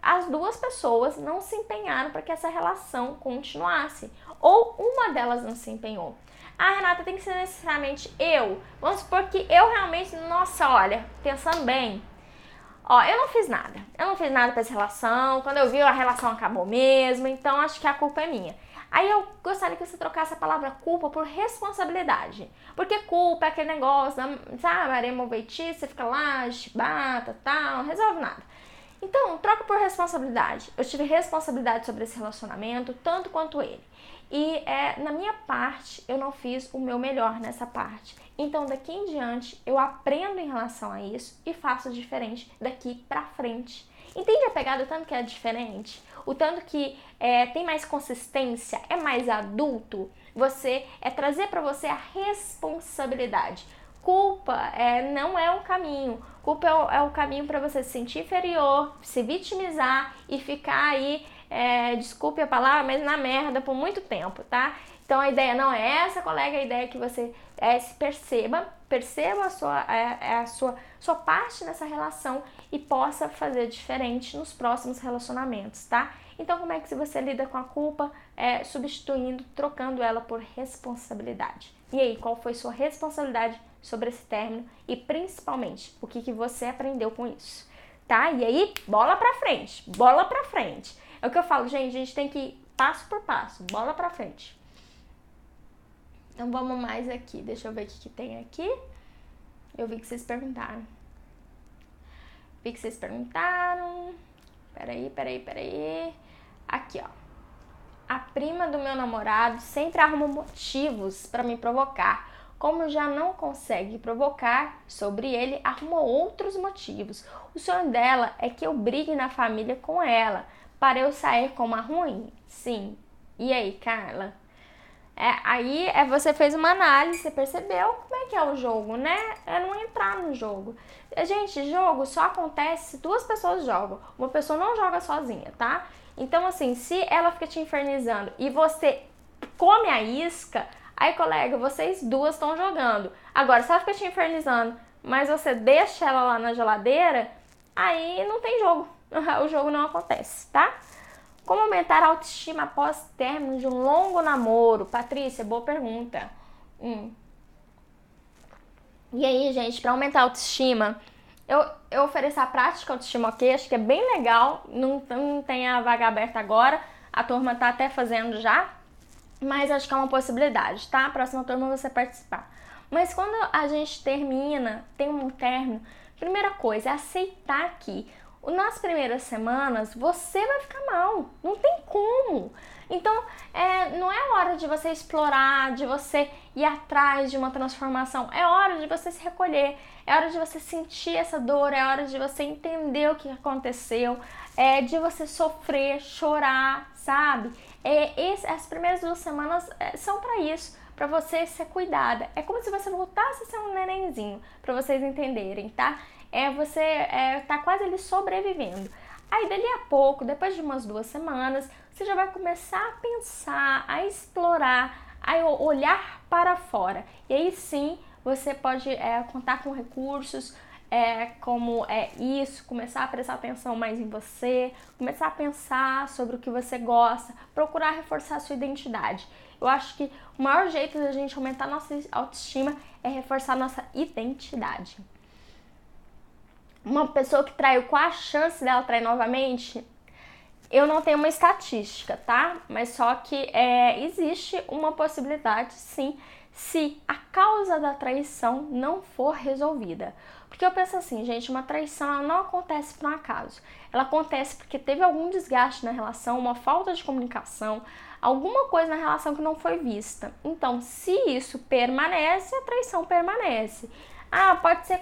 S1: as duas pessoas não se empenharam para que essa relação continuasse. Ou uma delas não se empenhou. Ah, Renata, tem que ser necessariamente eu. Vamos supor que eu realmente, nossa, olha, pensando bem, eu não fiz nada. Eu não fiz nada pra essa relação. Quando eu vi, a relação acabou mesmo. Então, acho que a culpa é minha. Aí eu gostaria que você trocasse a palavra culpa por responsabilidade. Porque culpa é aquele negócio, sabe? Areia movediça, você fica lá, chibata, tal, não resolve nada. Então, troca por responsabilidade. Eu tive responsabilidade sobre esse relacionamento, tanto quanto ele. E na minha parte, eu não fiz o meu melhor nessa parte. Então, daqui em diante, eu aprendo em relação a isso e faço diferente daqui pra frente. Entende a pegada, o tanto que é diferente? O tanto que tem mais consistência, é mais adulto? Trazer pra você a responsabilidade. Culpa não é o caminho. Culpa é o caminho para você se sentir inferior, se vitimizar e ficar aí, desculpe a palavra, mas na merda por muito tempo, tá? Então a ideia não é essa, colega, a ideia é que você se perceba a sua parte nessa relação e possa fazer diferente nos próximos relacionamentos, tá? Então como é que você lida com a culpa? Substituindo, trocando ela por responsabilidade. E aí, qual foi sua responsabilidade sobre esse término e principalmente o que você aprendeu com isso, tá? E aí, bola pra frente, bola pra frente. É o que eu falo, gente, a gente tem que ir passo por passo, bola pra frente. Então vamos mais aqui, deixa eu ver o que tem aqui. Eu vi que vocês perguntaram. Peraí. Aqui, ó. A prima do meu namorado sempre arruma motivos pra me provocar. Como já não consegue provocar sobre ele, arruma outros motivos. O sonho dela é que eu brigue na família com ela, para eu sair como a ruim. Sim. E aí, Carla? Aí você fez uma análise, você percebeu como é que é o jogo, né? É não entrar no jogo. Gente, jogo só acontece se duas pessoas jogam. Uma pessoa não joga sozinha, tá? Então, assim, se ela fica te infernizando e você come a isca, aí, colega, vocês duas estão jogando. Agora, se ela fica te infernizando, mas você deixa ela lá na geladeira, aí não tem jogo. O jogo não acontece, tá? Como aumentar a autoestima após término de um longo namoro? Patrícia, boa pergunta. E aí, gente, para aumentar a autoestima, eu ofereço a prática autoestima ok, acho que é bem legal, não tem a vaga aberta agora, a turma tá até fazendo já, mas acho que é uma possibilidade, tá? A próxima turma você participar. Mas quando a gente tem um término, primeira coisa é aceitar que nas primeiras semanas você vai ficar mal, não tem como. Então, não é hora de você explorar, de você ir atrás de uma transformação. É hora de você se recolher, é hora de você sentir essa dor, é hora de você entender o que aconteceu, de você sofrer, chorar, sabe? As primeiras 2 semanas são para isso, para você ser cuidada. É como se você voltasse a ser um nenenzinho, para vocês entenderem, tá? Você tá quase ali sobrevivendo. Aí dali a pouco, depois de umas 2 semanas, você já vai começar a pensar, a explorar, a olhar para fora. E aí sim, você pode contar com recursos, como isso, começar a prestar atenção mais em você, começar a pensar sobre o que você gosta, procurar reforçar a sua identidade. Eu acho que o maior jeito da gente aumentar a nossa autoestima é reforçar a nossa identidade. Uma pessoa que traiu, qual a chance dela trair novamente? Eu não tenho uma estatística, tá? Mas só que existe uma possibilidade, sim, se a causa da traição não for resolvida. Porque eu penso assim, gente, uma traição ela não acontece por um acaso. Ela acontece porque teve algum desgaste na relação, uma falta de comunicação, alguma coisa na relação que não foi vista. Então, se isso permanece, a traição permanece. Ah, pode ser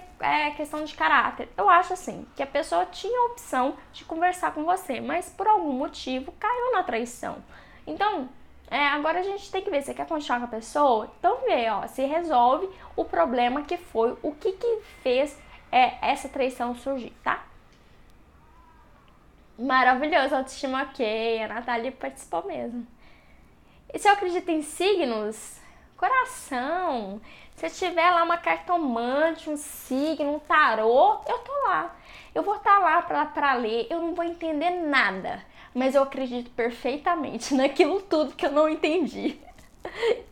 S1: questão de caráter. Eu acho assim, que a pessoa tinha a opção de conversar com você, mas por algum motivo caiu na traição. Então, agora a gente tem que ver, você quer continuar com a pessoa? Então vê, ó, se resolve o problema que foi, o que fez essa traição surgir, tá? Maravilhoso, autoestima ok, a Natália participou mesmo. E se eu acredito em signos? Coração, se tiver lá uma cartomante, um signo, um tarô, eu tô lá. Eu vou estar lá pra ler, eu não vou entender nada, mas eu acredito perfeitamente naquilo tudo que eu não entendi.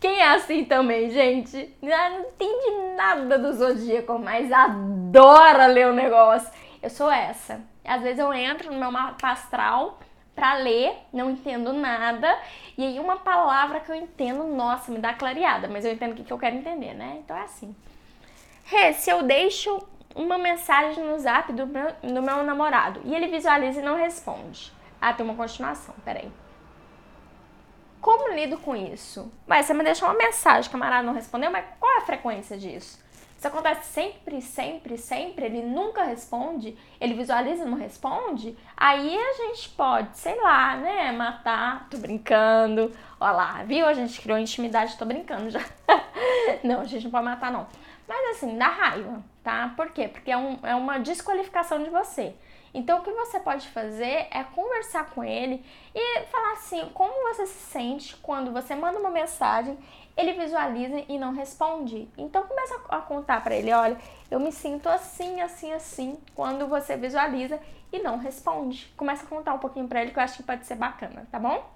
S1: Quem é assim também, gente? Não entende nada do zodíaco, mas adora ler o negócio. Eu sou essa. Às vezes eu entro no meu mapa astral pra ler, não entendo nada, e aí uma palavra que eu entendo, nossa, me dá clareada, mas eu entendo o que eu quero entender, né? Então é assim. Se eu deixo uma mensagem no zap do meu namorado e ele visualiza e não responde. Ah, tem uma continuação, peraí. Como lido com isso? Mas você me deixou uma mensagem, o camarada não respondeu, mas qual é a frequência disso? Isso acontece sempre, sempre, sempre, ele nunca responde, ele visualiza e não responde, aí a gente pode, sei lá, né, matar, tô brincando, ó lá, viu? A gente criou intimidade, tô brincando já. Não, a gente não pode matar não. Mas assim, dá raiva, tá? Por quê? Porque é uma desqualificação de você. Então, o que você pode fazer é conversar com ele e falar assim, como você se sente quando você manda uma mensagem, ele visualiza e não responde. Então, começa a contar pra ele, olha, eu me sinto assim, assim, assim, quando você visualiza e não responde. Começa a contar um pouquinho pra ele que eu acho que pode ser bacana, tá bom?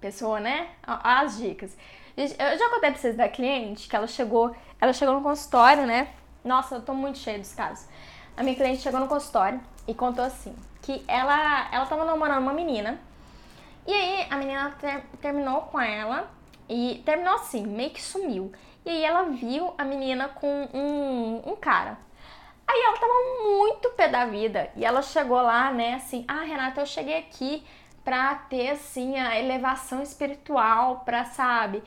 S1: Pessoa, né? As dicas. Eu já contei pra vocês da cliente que ela chegou no consultório, né? Nossa, eu tô muito cheia dos casos. A minha cliente chegou no consultório e contou assim, que ela tava namorando uma menina, e aí a menina terminou com ela, e terminou assim, meio que sumiu. E aí ela viu a menina com um cara. Aí ela tava muito pé da vida, e ela chegou lá, né, assim, Renata, eu cheguei aqui pra ter, assim, a elevação espiritual, pra, sabe,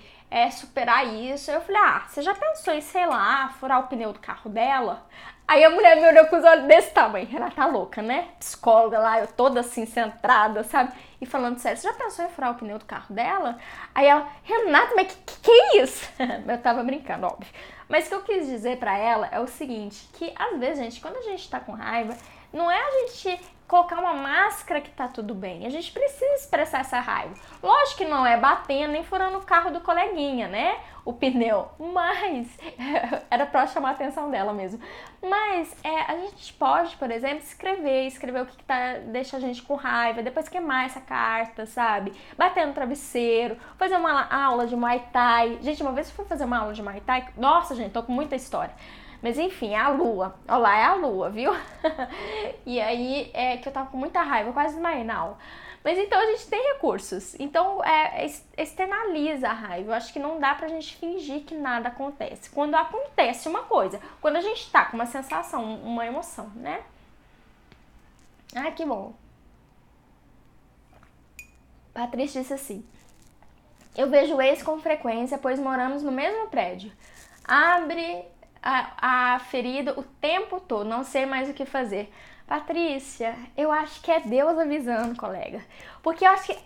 S1: superar isso. Eu falei, você já pensou em, sei lá, furar o pneu do carro dela? Aí a mulher me olhou com os olhos desse tamanho. Renata tá louca, né? Psicóloga lá, eu toda assim, centrada, sabe? E falando sério, você já pensou em furar o pneu do carro dela? Aí ela, Renata, mas que é isso? Eu tava brincando, óbvio. Mas o que eu quis dizer pra ela é o seguinte, que às vezes, gente, quando a gente tá com raiva, não é a gente colocar uma máscara que tá tudo bem. A gente precisa expressar essa raiva. Lógico que não é batendo nem furando o carro do coleguinha, né? O pneu. Mas era pra chamar a atenção dela mesmo. Mas a gente pode, por exemplo, escrever o que deixa a gente com raiva, depois queimar essa carta, sabe? Bater no travesseiro, fazer uma aula de Muay Thai. Gente, uma vez eu fui fazer uma aula de Muay Thai, nossa, gente, tô com muita história. Mas enfim, é a lua. Olha lá, é a lua, viu? E aí, que eu tava com muita raiva, quase desmaiei na aula. Mas então a gente tem recursos. Então, externaliza a raiva. Eu acho que não dá pra gente fingir que nada acontece. Quando acontece uma coisa, quando a gente tá com uma sensação, uma emoção, né? Ai, que bom. Patrícia disse assim, eu vejo ex com frequência, pois moramos no mesmo prédio. Abre a ferida o tempo todo, não sei mais o que fazer. Patrícia, eu acho que é Deus avisando, colega. Porque eu acho que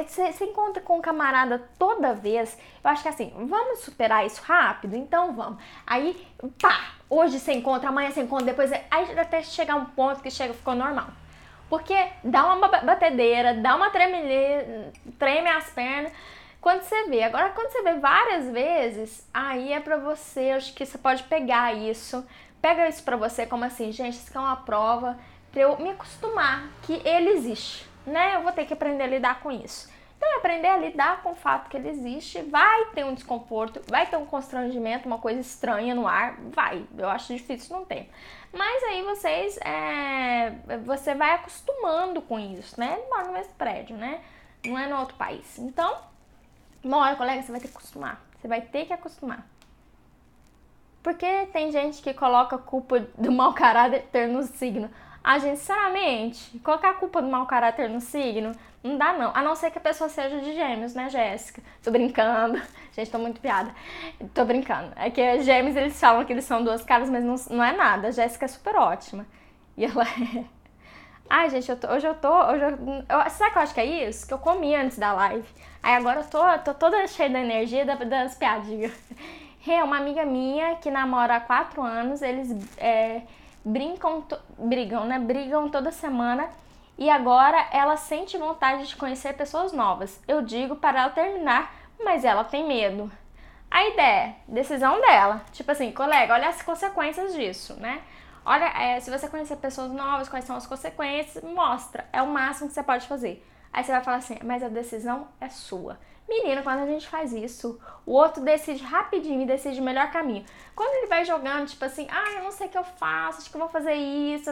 S1: você encontra com um camarada toda vez, eu acho que assim, vamos superar isso rápido? Então vamos. Aí, pá, hoje você encontra, amanhã você encontra, depois... Aí até chegar um ponto que ficou normal. Porque dá uma batedeira, dá uma treme as pernas... Quando você vê, agora quando você vê várias vezes, aí é pra você, acho que você pode pegar isso, pega isso pra você como assim, gente, isso aqui é uma prova pra eu me acostumar que ele existe, né? Eu vou ter que aprender a lidar com isso. Então, aprender a lidar com o fato que ele existe, vai ter um desconforto, vai ter um constrangimento, uma coisa estranha no ar, vai, eu acho difícil não ter. Mas aí você vai acostumando com isso, né? Ele mora no mesmo prédio, né? Não é no outro país. Então, uma hora, colega, você vai ter que acostumar. Você vai ter que acostumar. Porque tem gente que coloca a culpa do mau caráter no signo. Ah, gente, sinceramente, colocar a culpa do mau caráter no signo, não dá não. A não ser que a pessoa seja de Gêmeos, né, Jéssica? Tô brincando. Gente, tô muito piada. Tô brincando. É que Gêmeos, eles falam que eles são duas caras, mas não é nada. A Jéssica é super ótima. E ela é... Ai, gente, hoje eu tô... sabe o que eu acho que é isso? Que eu comi antes da live. Aí agora eu tô toda cheia da energia das piadinhas. É uma amiga minha que namora há 4 anos, eles brigam toda semana e agora ela sente vontade de conhecer pessoas novas. Eu digo para ela terminar, mas ela tem medo. A ideia, decisão dela. Tipo assim, colega, olha as consequências disso, né? Olha, se você conhecer pessoas novas, quais são as consequências, mostra. É o máximo que você pode fazer. Aí você vai falar assim, mas a decisão é sua. Menina, quando a gente faz isso, o outro decide rapidinho e decide o melhor caminho. Quando ele vai jogando, tipo assim, eu não sei o que eu faço, acho que eu vou fazer isso,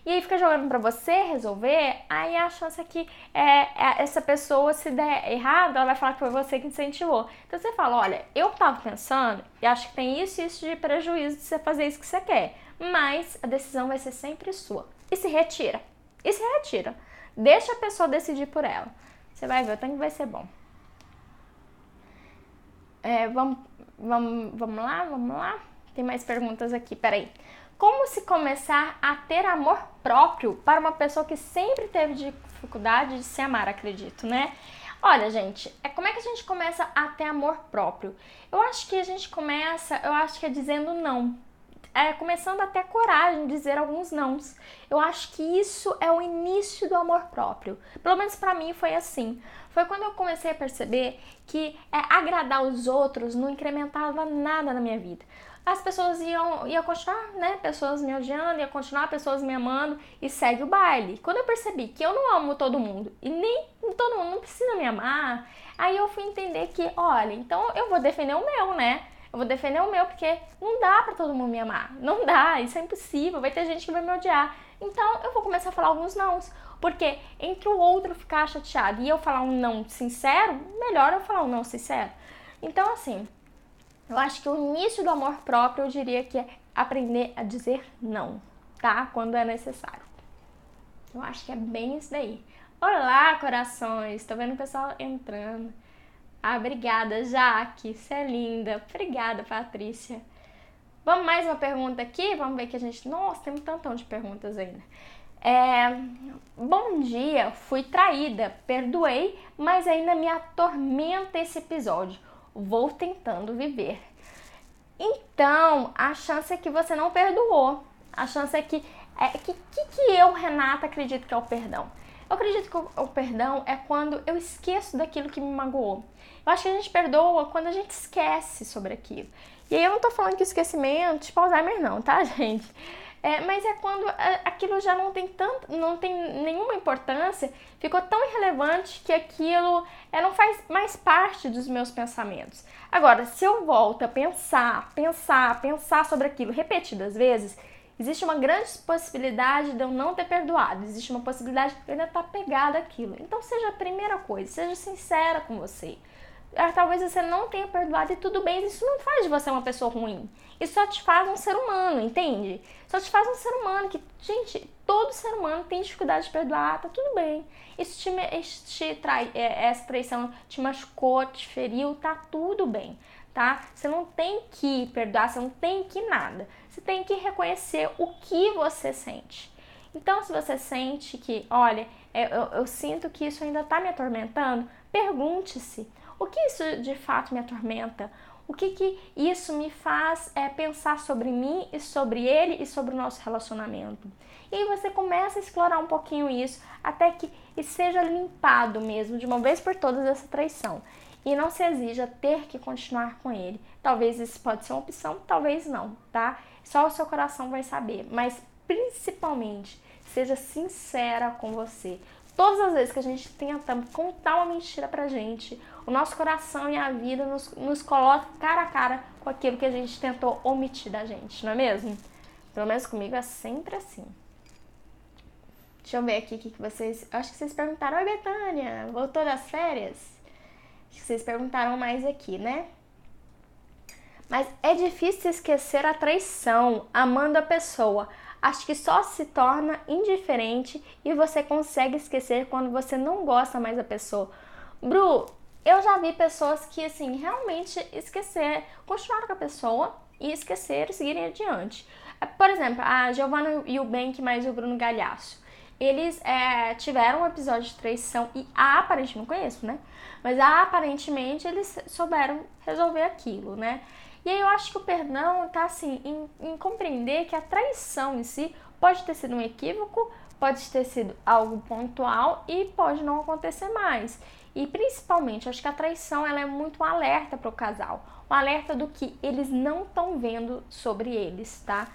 S1: e aí fica jogando pra você resolver, aí a chance é que essa pessoa, se der errado, ela vai falar que foi você que incentivou. Então você fala, olha, eu tava pensando e acho que tem isso e isso de prejuízo de você fazer isso que você quer, mas a decisão vai ser sempre sua. E se retira. Deixa a pessoa decidir por ela. Você vai ver, o tanto vai ser bom. Vamos lá? Tem mais perguntas aqui, peraí. Como se começar a ter amor próprio para uma pessoa que sempre teve dificuldade de se amar, acredito, né? Olha, gente, como é que a gente começa a ter amor próprio? Eu acho que é dizendo não. Começando a ter coragem de dizer alguns nãos. Eu acho que isso é o início do amor próprio. Pelo menos pra mim foi assim. Foi quando eu comecei a perceber que agradar os outros não incrementava nada na minha vida. As pessoas iam continuar, né? Pessoas me odiando, ia continuar pessoas me amando e segue o baile. Quando eu percebi que eu não amo todo mundo e nem todo mundo não precisa me amar, aí eu fui entender que, olha, então eu vou defender o meu, né? Eu vou defender o meu porque não dá pra todo mundo me amar. Não dá, isso é impossível. Vai ter gente que vai me odiar. Então eu vou começar a falar alguns nãos. Porque entre o outro ficar chateado e eu falar um não sincero, melhor eu falar um não sincero. Então, assim, eu acho que o início do amor próprio, eu diria que é aprender a dizer não, tá? Quando é necessário. Eu acho que é bem isso daí. Olá, corações! Tô vendo o pessoal entrando. Obrigada, Jaque. Você é linda. Obrigada, Patrícia. Vamos mais uma pergunta aqui? Vamos ver que a gente... Nossa, tem um tantão de perguntas ainda. Bom dia, fui traída. Perdoei, mas ainda me atormenta esse episódio. Vou tentando viver. Então, a chance é que você não perdoou. A chance é que eu, Renata, acredito que é o perdão. Eu acredito que o perdão é quando eu esqueço daquilo que me magoou. Eu acho que a gente perdoa quando a gente esquece sobre aquilo. E aí eu não tô falando que esquecimento, tipo Alzheimer não, tá, gente? Mas é quando aquilo já não tem nenhuma importância, ficou tão irrelevante que aquilo não faz mais parte dos meus pensamentos. Agora, se eu volto a pensar sobre aquilo repetidas vezes, existe uma grande possibilidade de eu não ter perdoado, existe uma possibilidade de eu ainda estar pegada àquilo. Então seja a primeira coisa, seja sincera com você. Talvez você não tenha perdoado e tudo bem, isso não faz de você uma pessoa ruim. Isso só te faz um ser humano, entende? Só te faz um ser humano que, gente, todo ser humano tem dificuldade de perdoar, tá tudo bem. Essa traição te machucou, te feriu, tá tudo bem, tá? Você não tem que perdoar, você não tem que nada. Você tem que reconhecer o que você sente. Então, se você sente que, olha, eu sinto que isso ainda tá me atormentando, pergunte-se. O que isso de fato me atormenta? O que isso me faz pensar sobre mim e sobre ele e sobre o nosso relacionamento? E aí você começa a explorar um pouquinho isso até que seja limpado mesmo, de uma vez por todas, essa traição. E não se exija ter que continuar com ele. Talvez isso pode ser uma opção, talvez não, tá? Só o seu coração vai saber. Mas principalmente, seja sincera com você. Todas as vezes que a gente tenta contar uma mentira pra gente, o nosso coração e a vida nos coloca cara a cara com aquilo que a gente tentou omitir da gente, não é mesmo? Pelo menos comigo é sempre assim. Deixa eu ver aqui o que vocês... Acho que vocês perguntaram, oi Betânia, voltou das férias? Acho que vocês perguntaram mais aqui, né? Mas é difícil esquecer a traição, amando a pessoa. Acho que só se torna indiferente e você consegue esquecer quando você não gosta mais da pessoa. Bru, eu já vi pessoas que, assim, realmente continuaram com a pessoa e esqueceram e seguirem adiante. Por exemplo, a Giovanna Eubank mais o Bruno Galhaço. Eles tiveram um episódio de traição e aparentemente, não conheço, né? Mas aparentemente eles souberam resolver aquilo, né? E aí eu acho que o perdão tá assim, em compreender que a traição em si pode ter sido um equívoco, pode ter sido algo pontual e pode não acontecer mais. E principalmente, acho que a traição ela é muito um alerta para o casal, um alerta do que eles não estão vendo sobre eles, tá?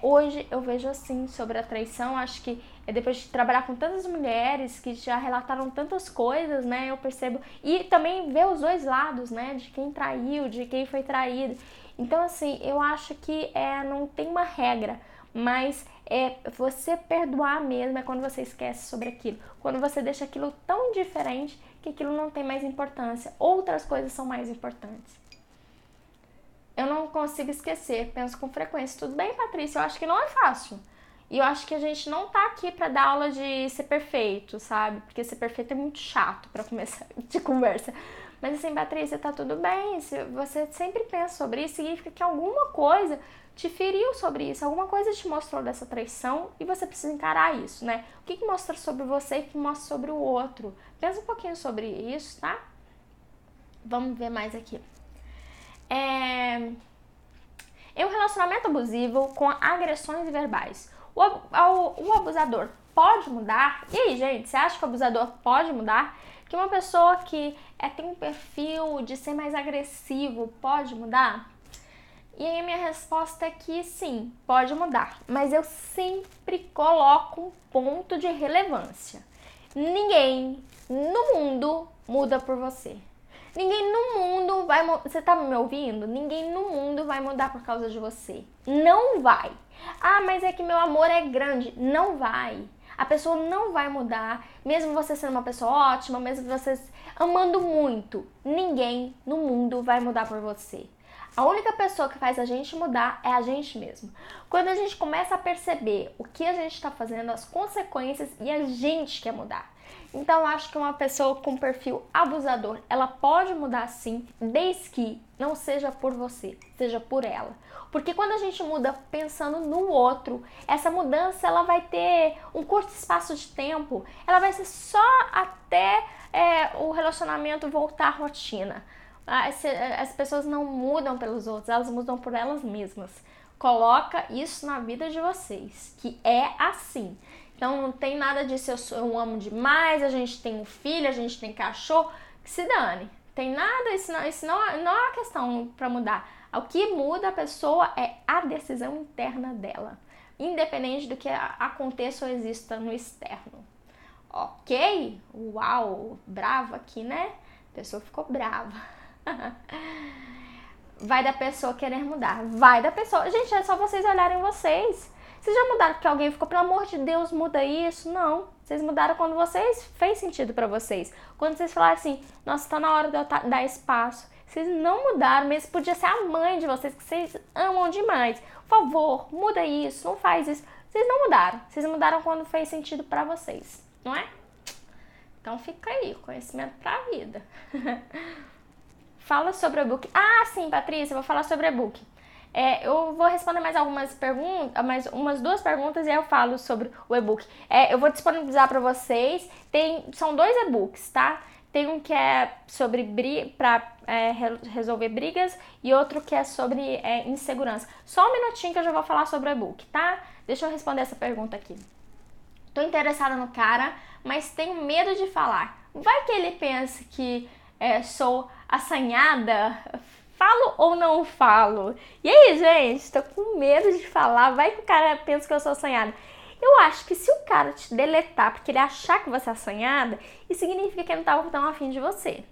S1: Hoje eu vejo assim sobre a traição, acho que depois de trabalhar com tantas mulheres que já relataram tantas coisas, né, eu percebo, e também ver os dois lados, né, de quem traiu, de quem foi traído. Então assim, eu acho que não tem uma regra, mas você perdoar mesmo é quando você esquece sobre aquilo, quando você deixa aquilo tão indiferente que aquilo não tem mais importância, outras coisas são mais importantes. Eu não consigo esquecer, penso com frequência. Tudo bem, Patrícia, eu acho que não é fácil. E eu acho que a gente não tá aqui pra dar aula de ser perfeito, sabe? Porque ser perfeito é muito chato pra começar de conversa. Mas assim, Patrícia, tá tudo bem. Se você sempre pensa sobre isso, significa que alguma coisa te feriu sobre isso, alguma coisa te mostrou dessa traição e você precisa encarar isso, né? O que mostra sobre você e o que mostra sobre o outro? Pensa um pouquinho sobre isso, tá? Vamos ver mais aqui. Em um relacionamento abusivo com agressões verbais, o abusador pode mudar? E aí, gente, você acha que o abusador pode mudar? Que uma pessoa que tem um perfil de ser mais agressivo pode mudar? E aí a minha resposta é que sim, pode mudar. Mas eu sempre coloco um ponto de relevância. Ninguém no mundo muda por você. Ninguém no mundo vai... Você tá me ouvindo? Ninguém no mundo vai mudar por causa de você. Não vai. Ah, mas é que meu amor é grande. Não vai. A pessoa não vai mudar, mesmo você sendo uma pessoa ótima, mesmo você amando muito. Ninguém no mundo vai mudar por você. A única pessoa que faz a gente mudar é a gente mesmo. Quando a gente começa a perceber o que a gente está fazendo, as consequências, e a gente quer mudar. Então, eu acho que uma pessoa com perfil abusador, ela pode mudar sim, desde que não seja por você, seja por ela. Porque quando a gente muda pensando no outro, essa mudança ela vai ter um curto espaço de tempo, ela vai ser só até o relacionamento voltar à rotina. As pessoas não mudam pelos outros, elas mudam por elas mesmas. Coloca isso na vida de vocês, que é assim. Então não tem nada disso, eu amo demais, a gente tem um filho, a gente tem cachorro, que se dane. Tem nada, isso não é uma questão para mudar. O que muda a pessoa é a decisão interna dela, independente do que aconteça ou exista no externo. Ok? Uau, brava aqui, né? A pessoa ficou brava. Vai da pessoa querer mudar, vai da pessoa. Gente, é só vocês olharem vocês. Vocês já mudaram porque alguém ficou, pelo amor de Deus, muda isso? Não. Vocês mudaram quando fez sentido pra vocês. Quando vocês falaram assim, nossa, tá na hora de eu dar espaço. Vocês não mudaram, mesmo podia ser a mãe de vocês, que vocês amam demais. Por favor, muda isso, não faz isso. Vocês não mudaram. Vocês mudaram quando fez sentido pra vocês, não é? Então fica aí, conhecimento pra vida. Fala sobre o e-book. Ah, sim, Patrícia, eu vou falar sobre o e-book. Eu vou responder mais algumas perguntas, mais umas 2 perguntas e aí eu falo sobre o e-book. Eu vou disponibilizar para vocês. São 2 e-books, tá? Tem um que é sobre resolver brigas e outro que é sobre insegurança. Só um minutinho que eu já vou falar sobre o e-book, tá? Deixa eu responder essa pergunta aqui. Tô interessada no cara, mas tenho medo de falar. Vai que ele pensa que sou assanhada? Falo ou não falo? E aí, gente, tô com medo de falar. Vai que o cara pensa que eu sou assanhada. Eu acho que se o cara te deletar porque ele achar que você é assanhada, isso significa que ele não tava tão afim de você.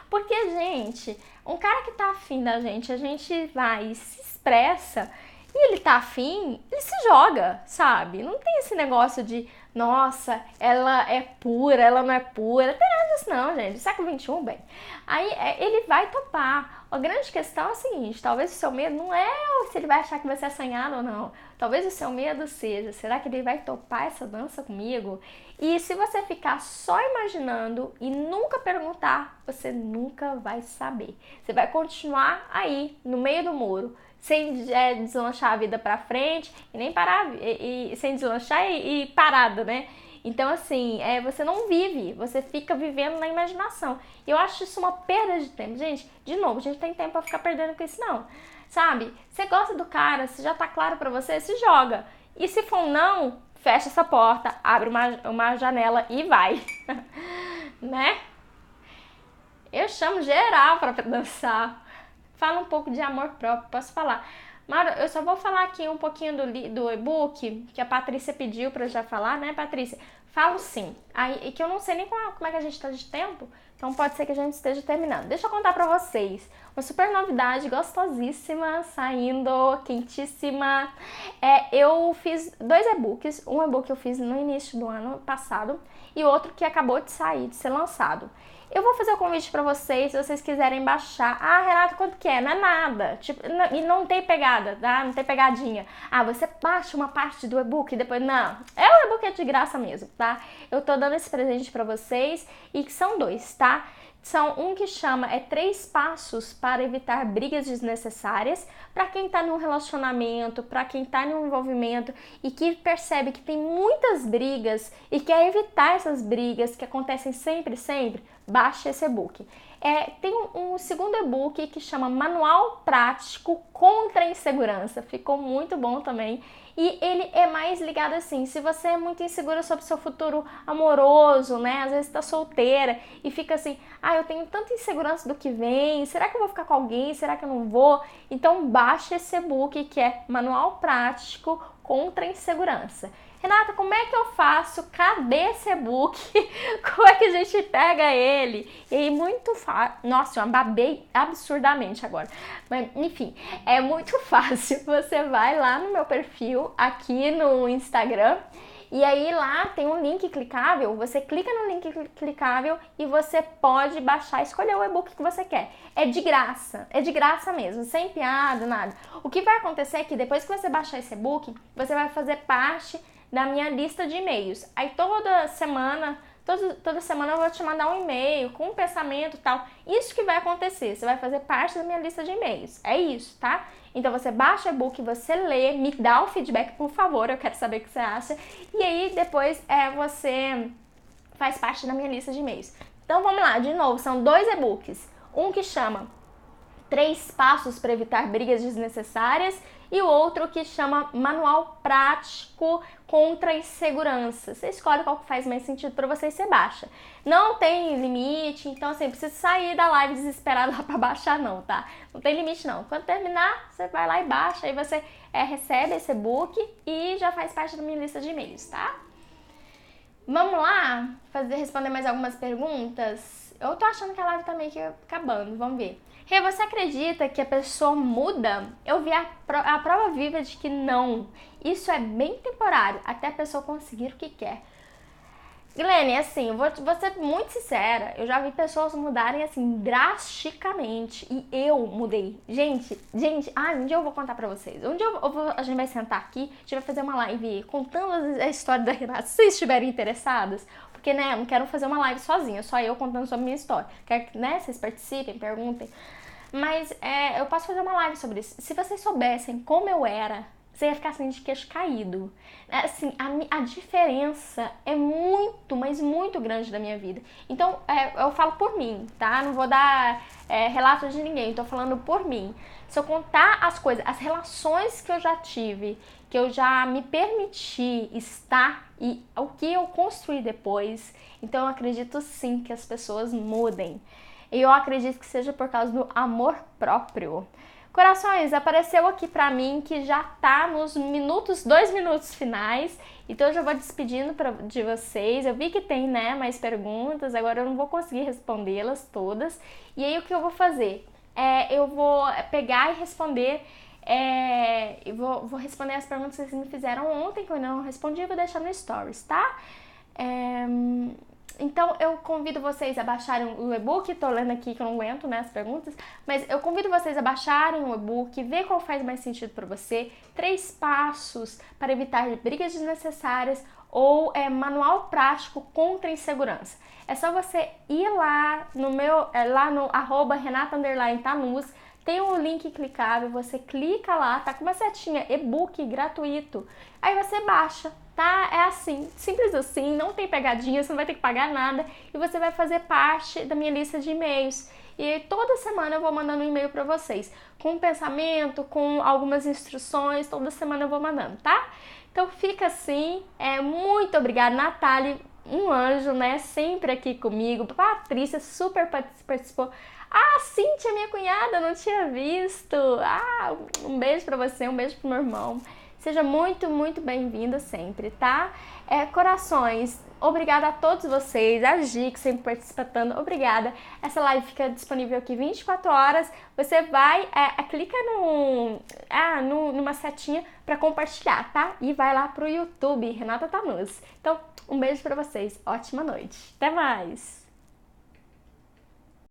S1: Porque, gente, um cara que tá afim da gente, a gente vai e se expressa e ele tá afim, ele se joga, sabe? Não tem esse negócio de, nossa, ela é pura, ela não é pura. Não tem nada disso não, gente. Século XXI, bem. Aí ele vai topar. A grande questão é a seguinte, talvez o seu medo não é se ele vai achar que você é assanhado ou não. Talvez o seu medo seja, será que ele vai topar essa dança comigo? E se você ficar só imaginando e nunca perguntar, você nunca vai saber. Você vai continuar aí, no meio do muro, sem deslanchar a vida pra frente e nem parar, e sem deslanchar e parada, né? Então, assim, você não vive, você fica vivendo na imaginação. E eu acho isso uma perda de tempo. Gente, de novo, a gente tem tempo pra ficar perdendo com isso, não. Sabe? Você gosta do cara, se já tá claro pra você, se joga. E se for um não, fecha essa porta, abre uma janela e vai. Né? Eu chamo geral pra dançar. Fala um pouco de amor próprio, posso falar. Mauro, eu só vou falar aqui um pouquinho do e-book que a Patrícia pediu pra eu já falar, né, Patrícia? Falo sim. Aí, que eu não sei nem como é que a gente tá de tempo, então pode ser que a gente esteja terminando. Deixa eu contar pra vocês. Uma super novidade, gostosíssima, saindo, quentíssima. Eu fiz 2 e-books. Um e-book eu fiz no início do ano passado e outro que acabou de sair, de ser lançado. Eu vou fazer o convite pra vocês, se vocês quiserem baixar. Ah, Renata, quanto que é? Não é nada. Tipo, e não tem pegada, tá? Não tem pegadinha. Ah, você baixa uma parte do e-book e depois... Não, o e-book é de graça mesmo, tá? Eu tô dando esse presente pra vocês e que são 2, tá? São um que chama 3 passos para evitar brigas desnecessárias, para quem está num relacionamento, para quem está em um envolvimento e que percebe que tem muitas brigas e quer evitar essas brigas que acontecem sempre, baixe esse e-book. Tem um segundo e-book que chama Manual Prático contra a Insegurança, ficou muito bom também. E ele é mais ligado assim, se você é muito insegura sobre seu futuro amoroso, né? Às vezes tá solteira e fica assim, eu tenho tanta insegurança do que vem, será que eu vou ficar com alguém, será que eu não vou? Então baixa esse e-book que é Manual Prático contra a Insegurança. Renata, como é que eu faço? Cadê esse e-book? Como é que a gente pega ele? E aí, muito fácil. Nossa, eu babei absurdamente agora. Mas, enfim, é muito fácil. Você vai lá no meu perfil, aqui no Instagram, e aí lá tem um link clicável. Você clica no link clicável e você pode baixar, escolher o e-book que você quer. É de graça mesmo, sem piada, nada. O que vai acontecer é que depois que você baixar esse e-book, você vai fazer parte da minha lista de e-mails. Aí toda semana eu vou te mandar um e-mail com um pensamento e tal. Isso que vai acontecer, você vai fazer parte da minha lista de e-mails. É isso, tá? Então você baixa o e-book, você lê, me dá o feedback, por favor, eu quero saber o que você acha. E aí depois você faz parte da minha lista de e-mails. Então vamos lá, de novo, são 2 e-books. Um que chama 3 passos para evitar brigas desnecessárias e o outro que chama Manual Prático contra a Insegurança. Você escolhe qual que faz mais sentido para você e você baixa. Não tem limite, então assim, precisa sair da live desesperado lá para baixar não, tá? Não tem limite não. Quando terminar, você vai lá e baixa, aí você recebe esse e-book e já faz parte da minha lista de e-mails, tá? Vamos lá responder mais algumas perguntas? Eu tô achando que a live tá meio que acabando, vamos ver. Rê, você acredita que a pessoa muda? Eu vi a prova viva de que não. Isso é bem temporário, até a pessoa conseguir o que quer. Glene, assim, eu vou ser muito sincera, eu já vi pessoas mudarem, assim, drasticamente, e eu mudei. Gente, um dia eu vou contar pra vocês. Um dia a gente vai sentar aqui, a gente vai fazer uma live contando a história da Renata, se vocês estiverem interessadas, porque, né, eu não quero fazer uma live sozinha, só eu contando sobre a minha história. Quero que, né, vocês participem, perguntem. Mas eu posso fazer uma live sobre isso. Se vocês soubessem como eu era, você ia ficar assim de queixo caído. Assim, a diferença é muito, mas muito grande da minha vida. Então, eu falo por mim, tá? Não vou dar relatos de ninguém, tô falando por mim. Se eu contar as coisas, as relações que eu já tive, que eu já me permiti estar e o que eu construí depois, então eu acredito sim que as pessoas mudem. E eu acredito que seja por causa do amor próprio. Corações, apareceu aqui pra mim que já tá nos 2 minutos finais, então eu já vou despedindo de vocês. Eu vi que tem, né, mais perguntas, agora eu não vou conseguir respondê-las todas. E aí o que eu vou fazer? Eu vou pegar e responder, vou responder as perguntas que vocês me fizeram ontem, que eu ainda não respondi, e vou deixar no Stories, tá? Então eu convido vocês a baixarem o e-book, tô lendo aqui que eu não aguento, né, as perguntas, mas eu convido vocês a baixarem o e-book, ver qual faz mais sentido para você, 3 passos para evitar brigas desnecessárias ou manual prático contra a insegurança. É só você ir lá no meu, lá no @renata_tanus, tem um link clicável, você clica lá, tá com uma setinha e-book gratuito, aí você baixa, tá? É assim, simples assim, não tem pegadinha, você não vai ter que pagar nada e você vai fazer parte da minha lista de e-mails. E toda semana eu vou mandando um e-mail para vocês, com um pensamento, com algumas instruções, toda semana eu vou mandando, tá? Então fica assim, muito obrigada, Natália, um anjo, né? Sempre aqui comigo. Patrícia super participou. Ah, Cíntia, minha cunhada, não tinha visto. Ah, um beijo pra você, um beijo pro meu irmão. Seja muito, muito bem-vinda sempre, tá? Corações, obrigada a todos vocês, a Gi, que sempre participando, obrigada. Essa live fica disponível aqui 24 horas. Você vai, clica numa setinha para compartilhar, tá? E vai lá pro YouTube, Renata Tanus. Então, um beijo para vocês, ótima noite. Até mais!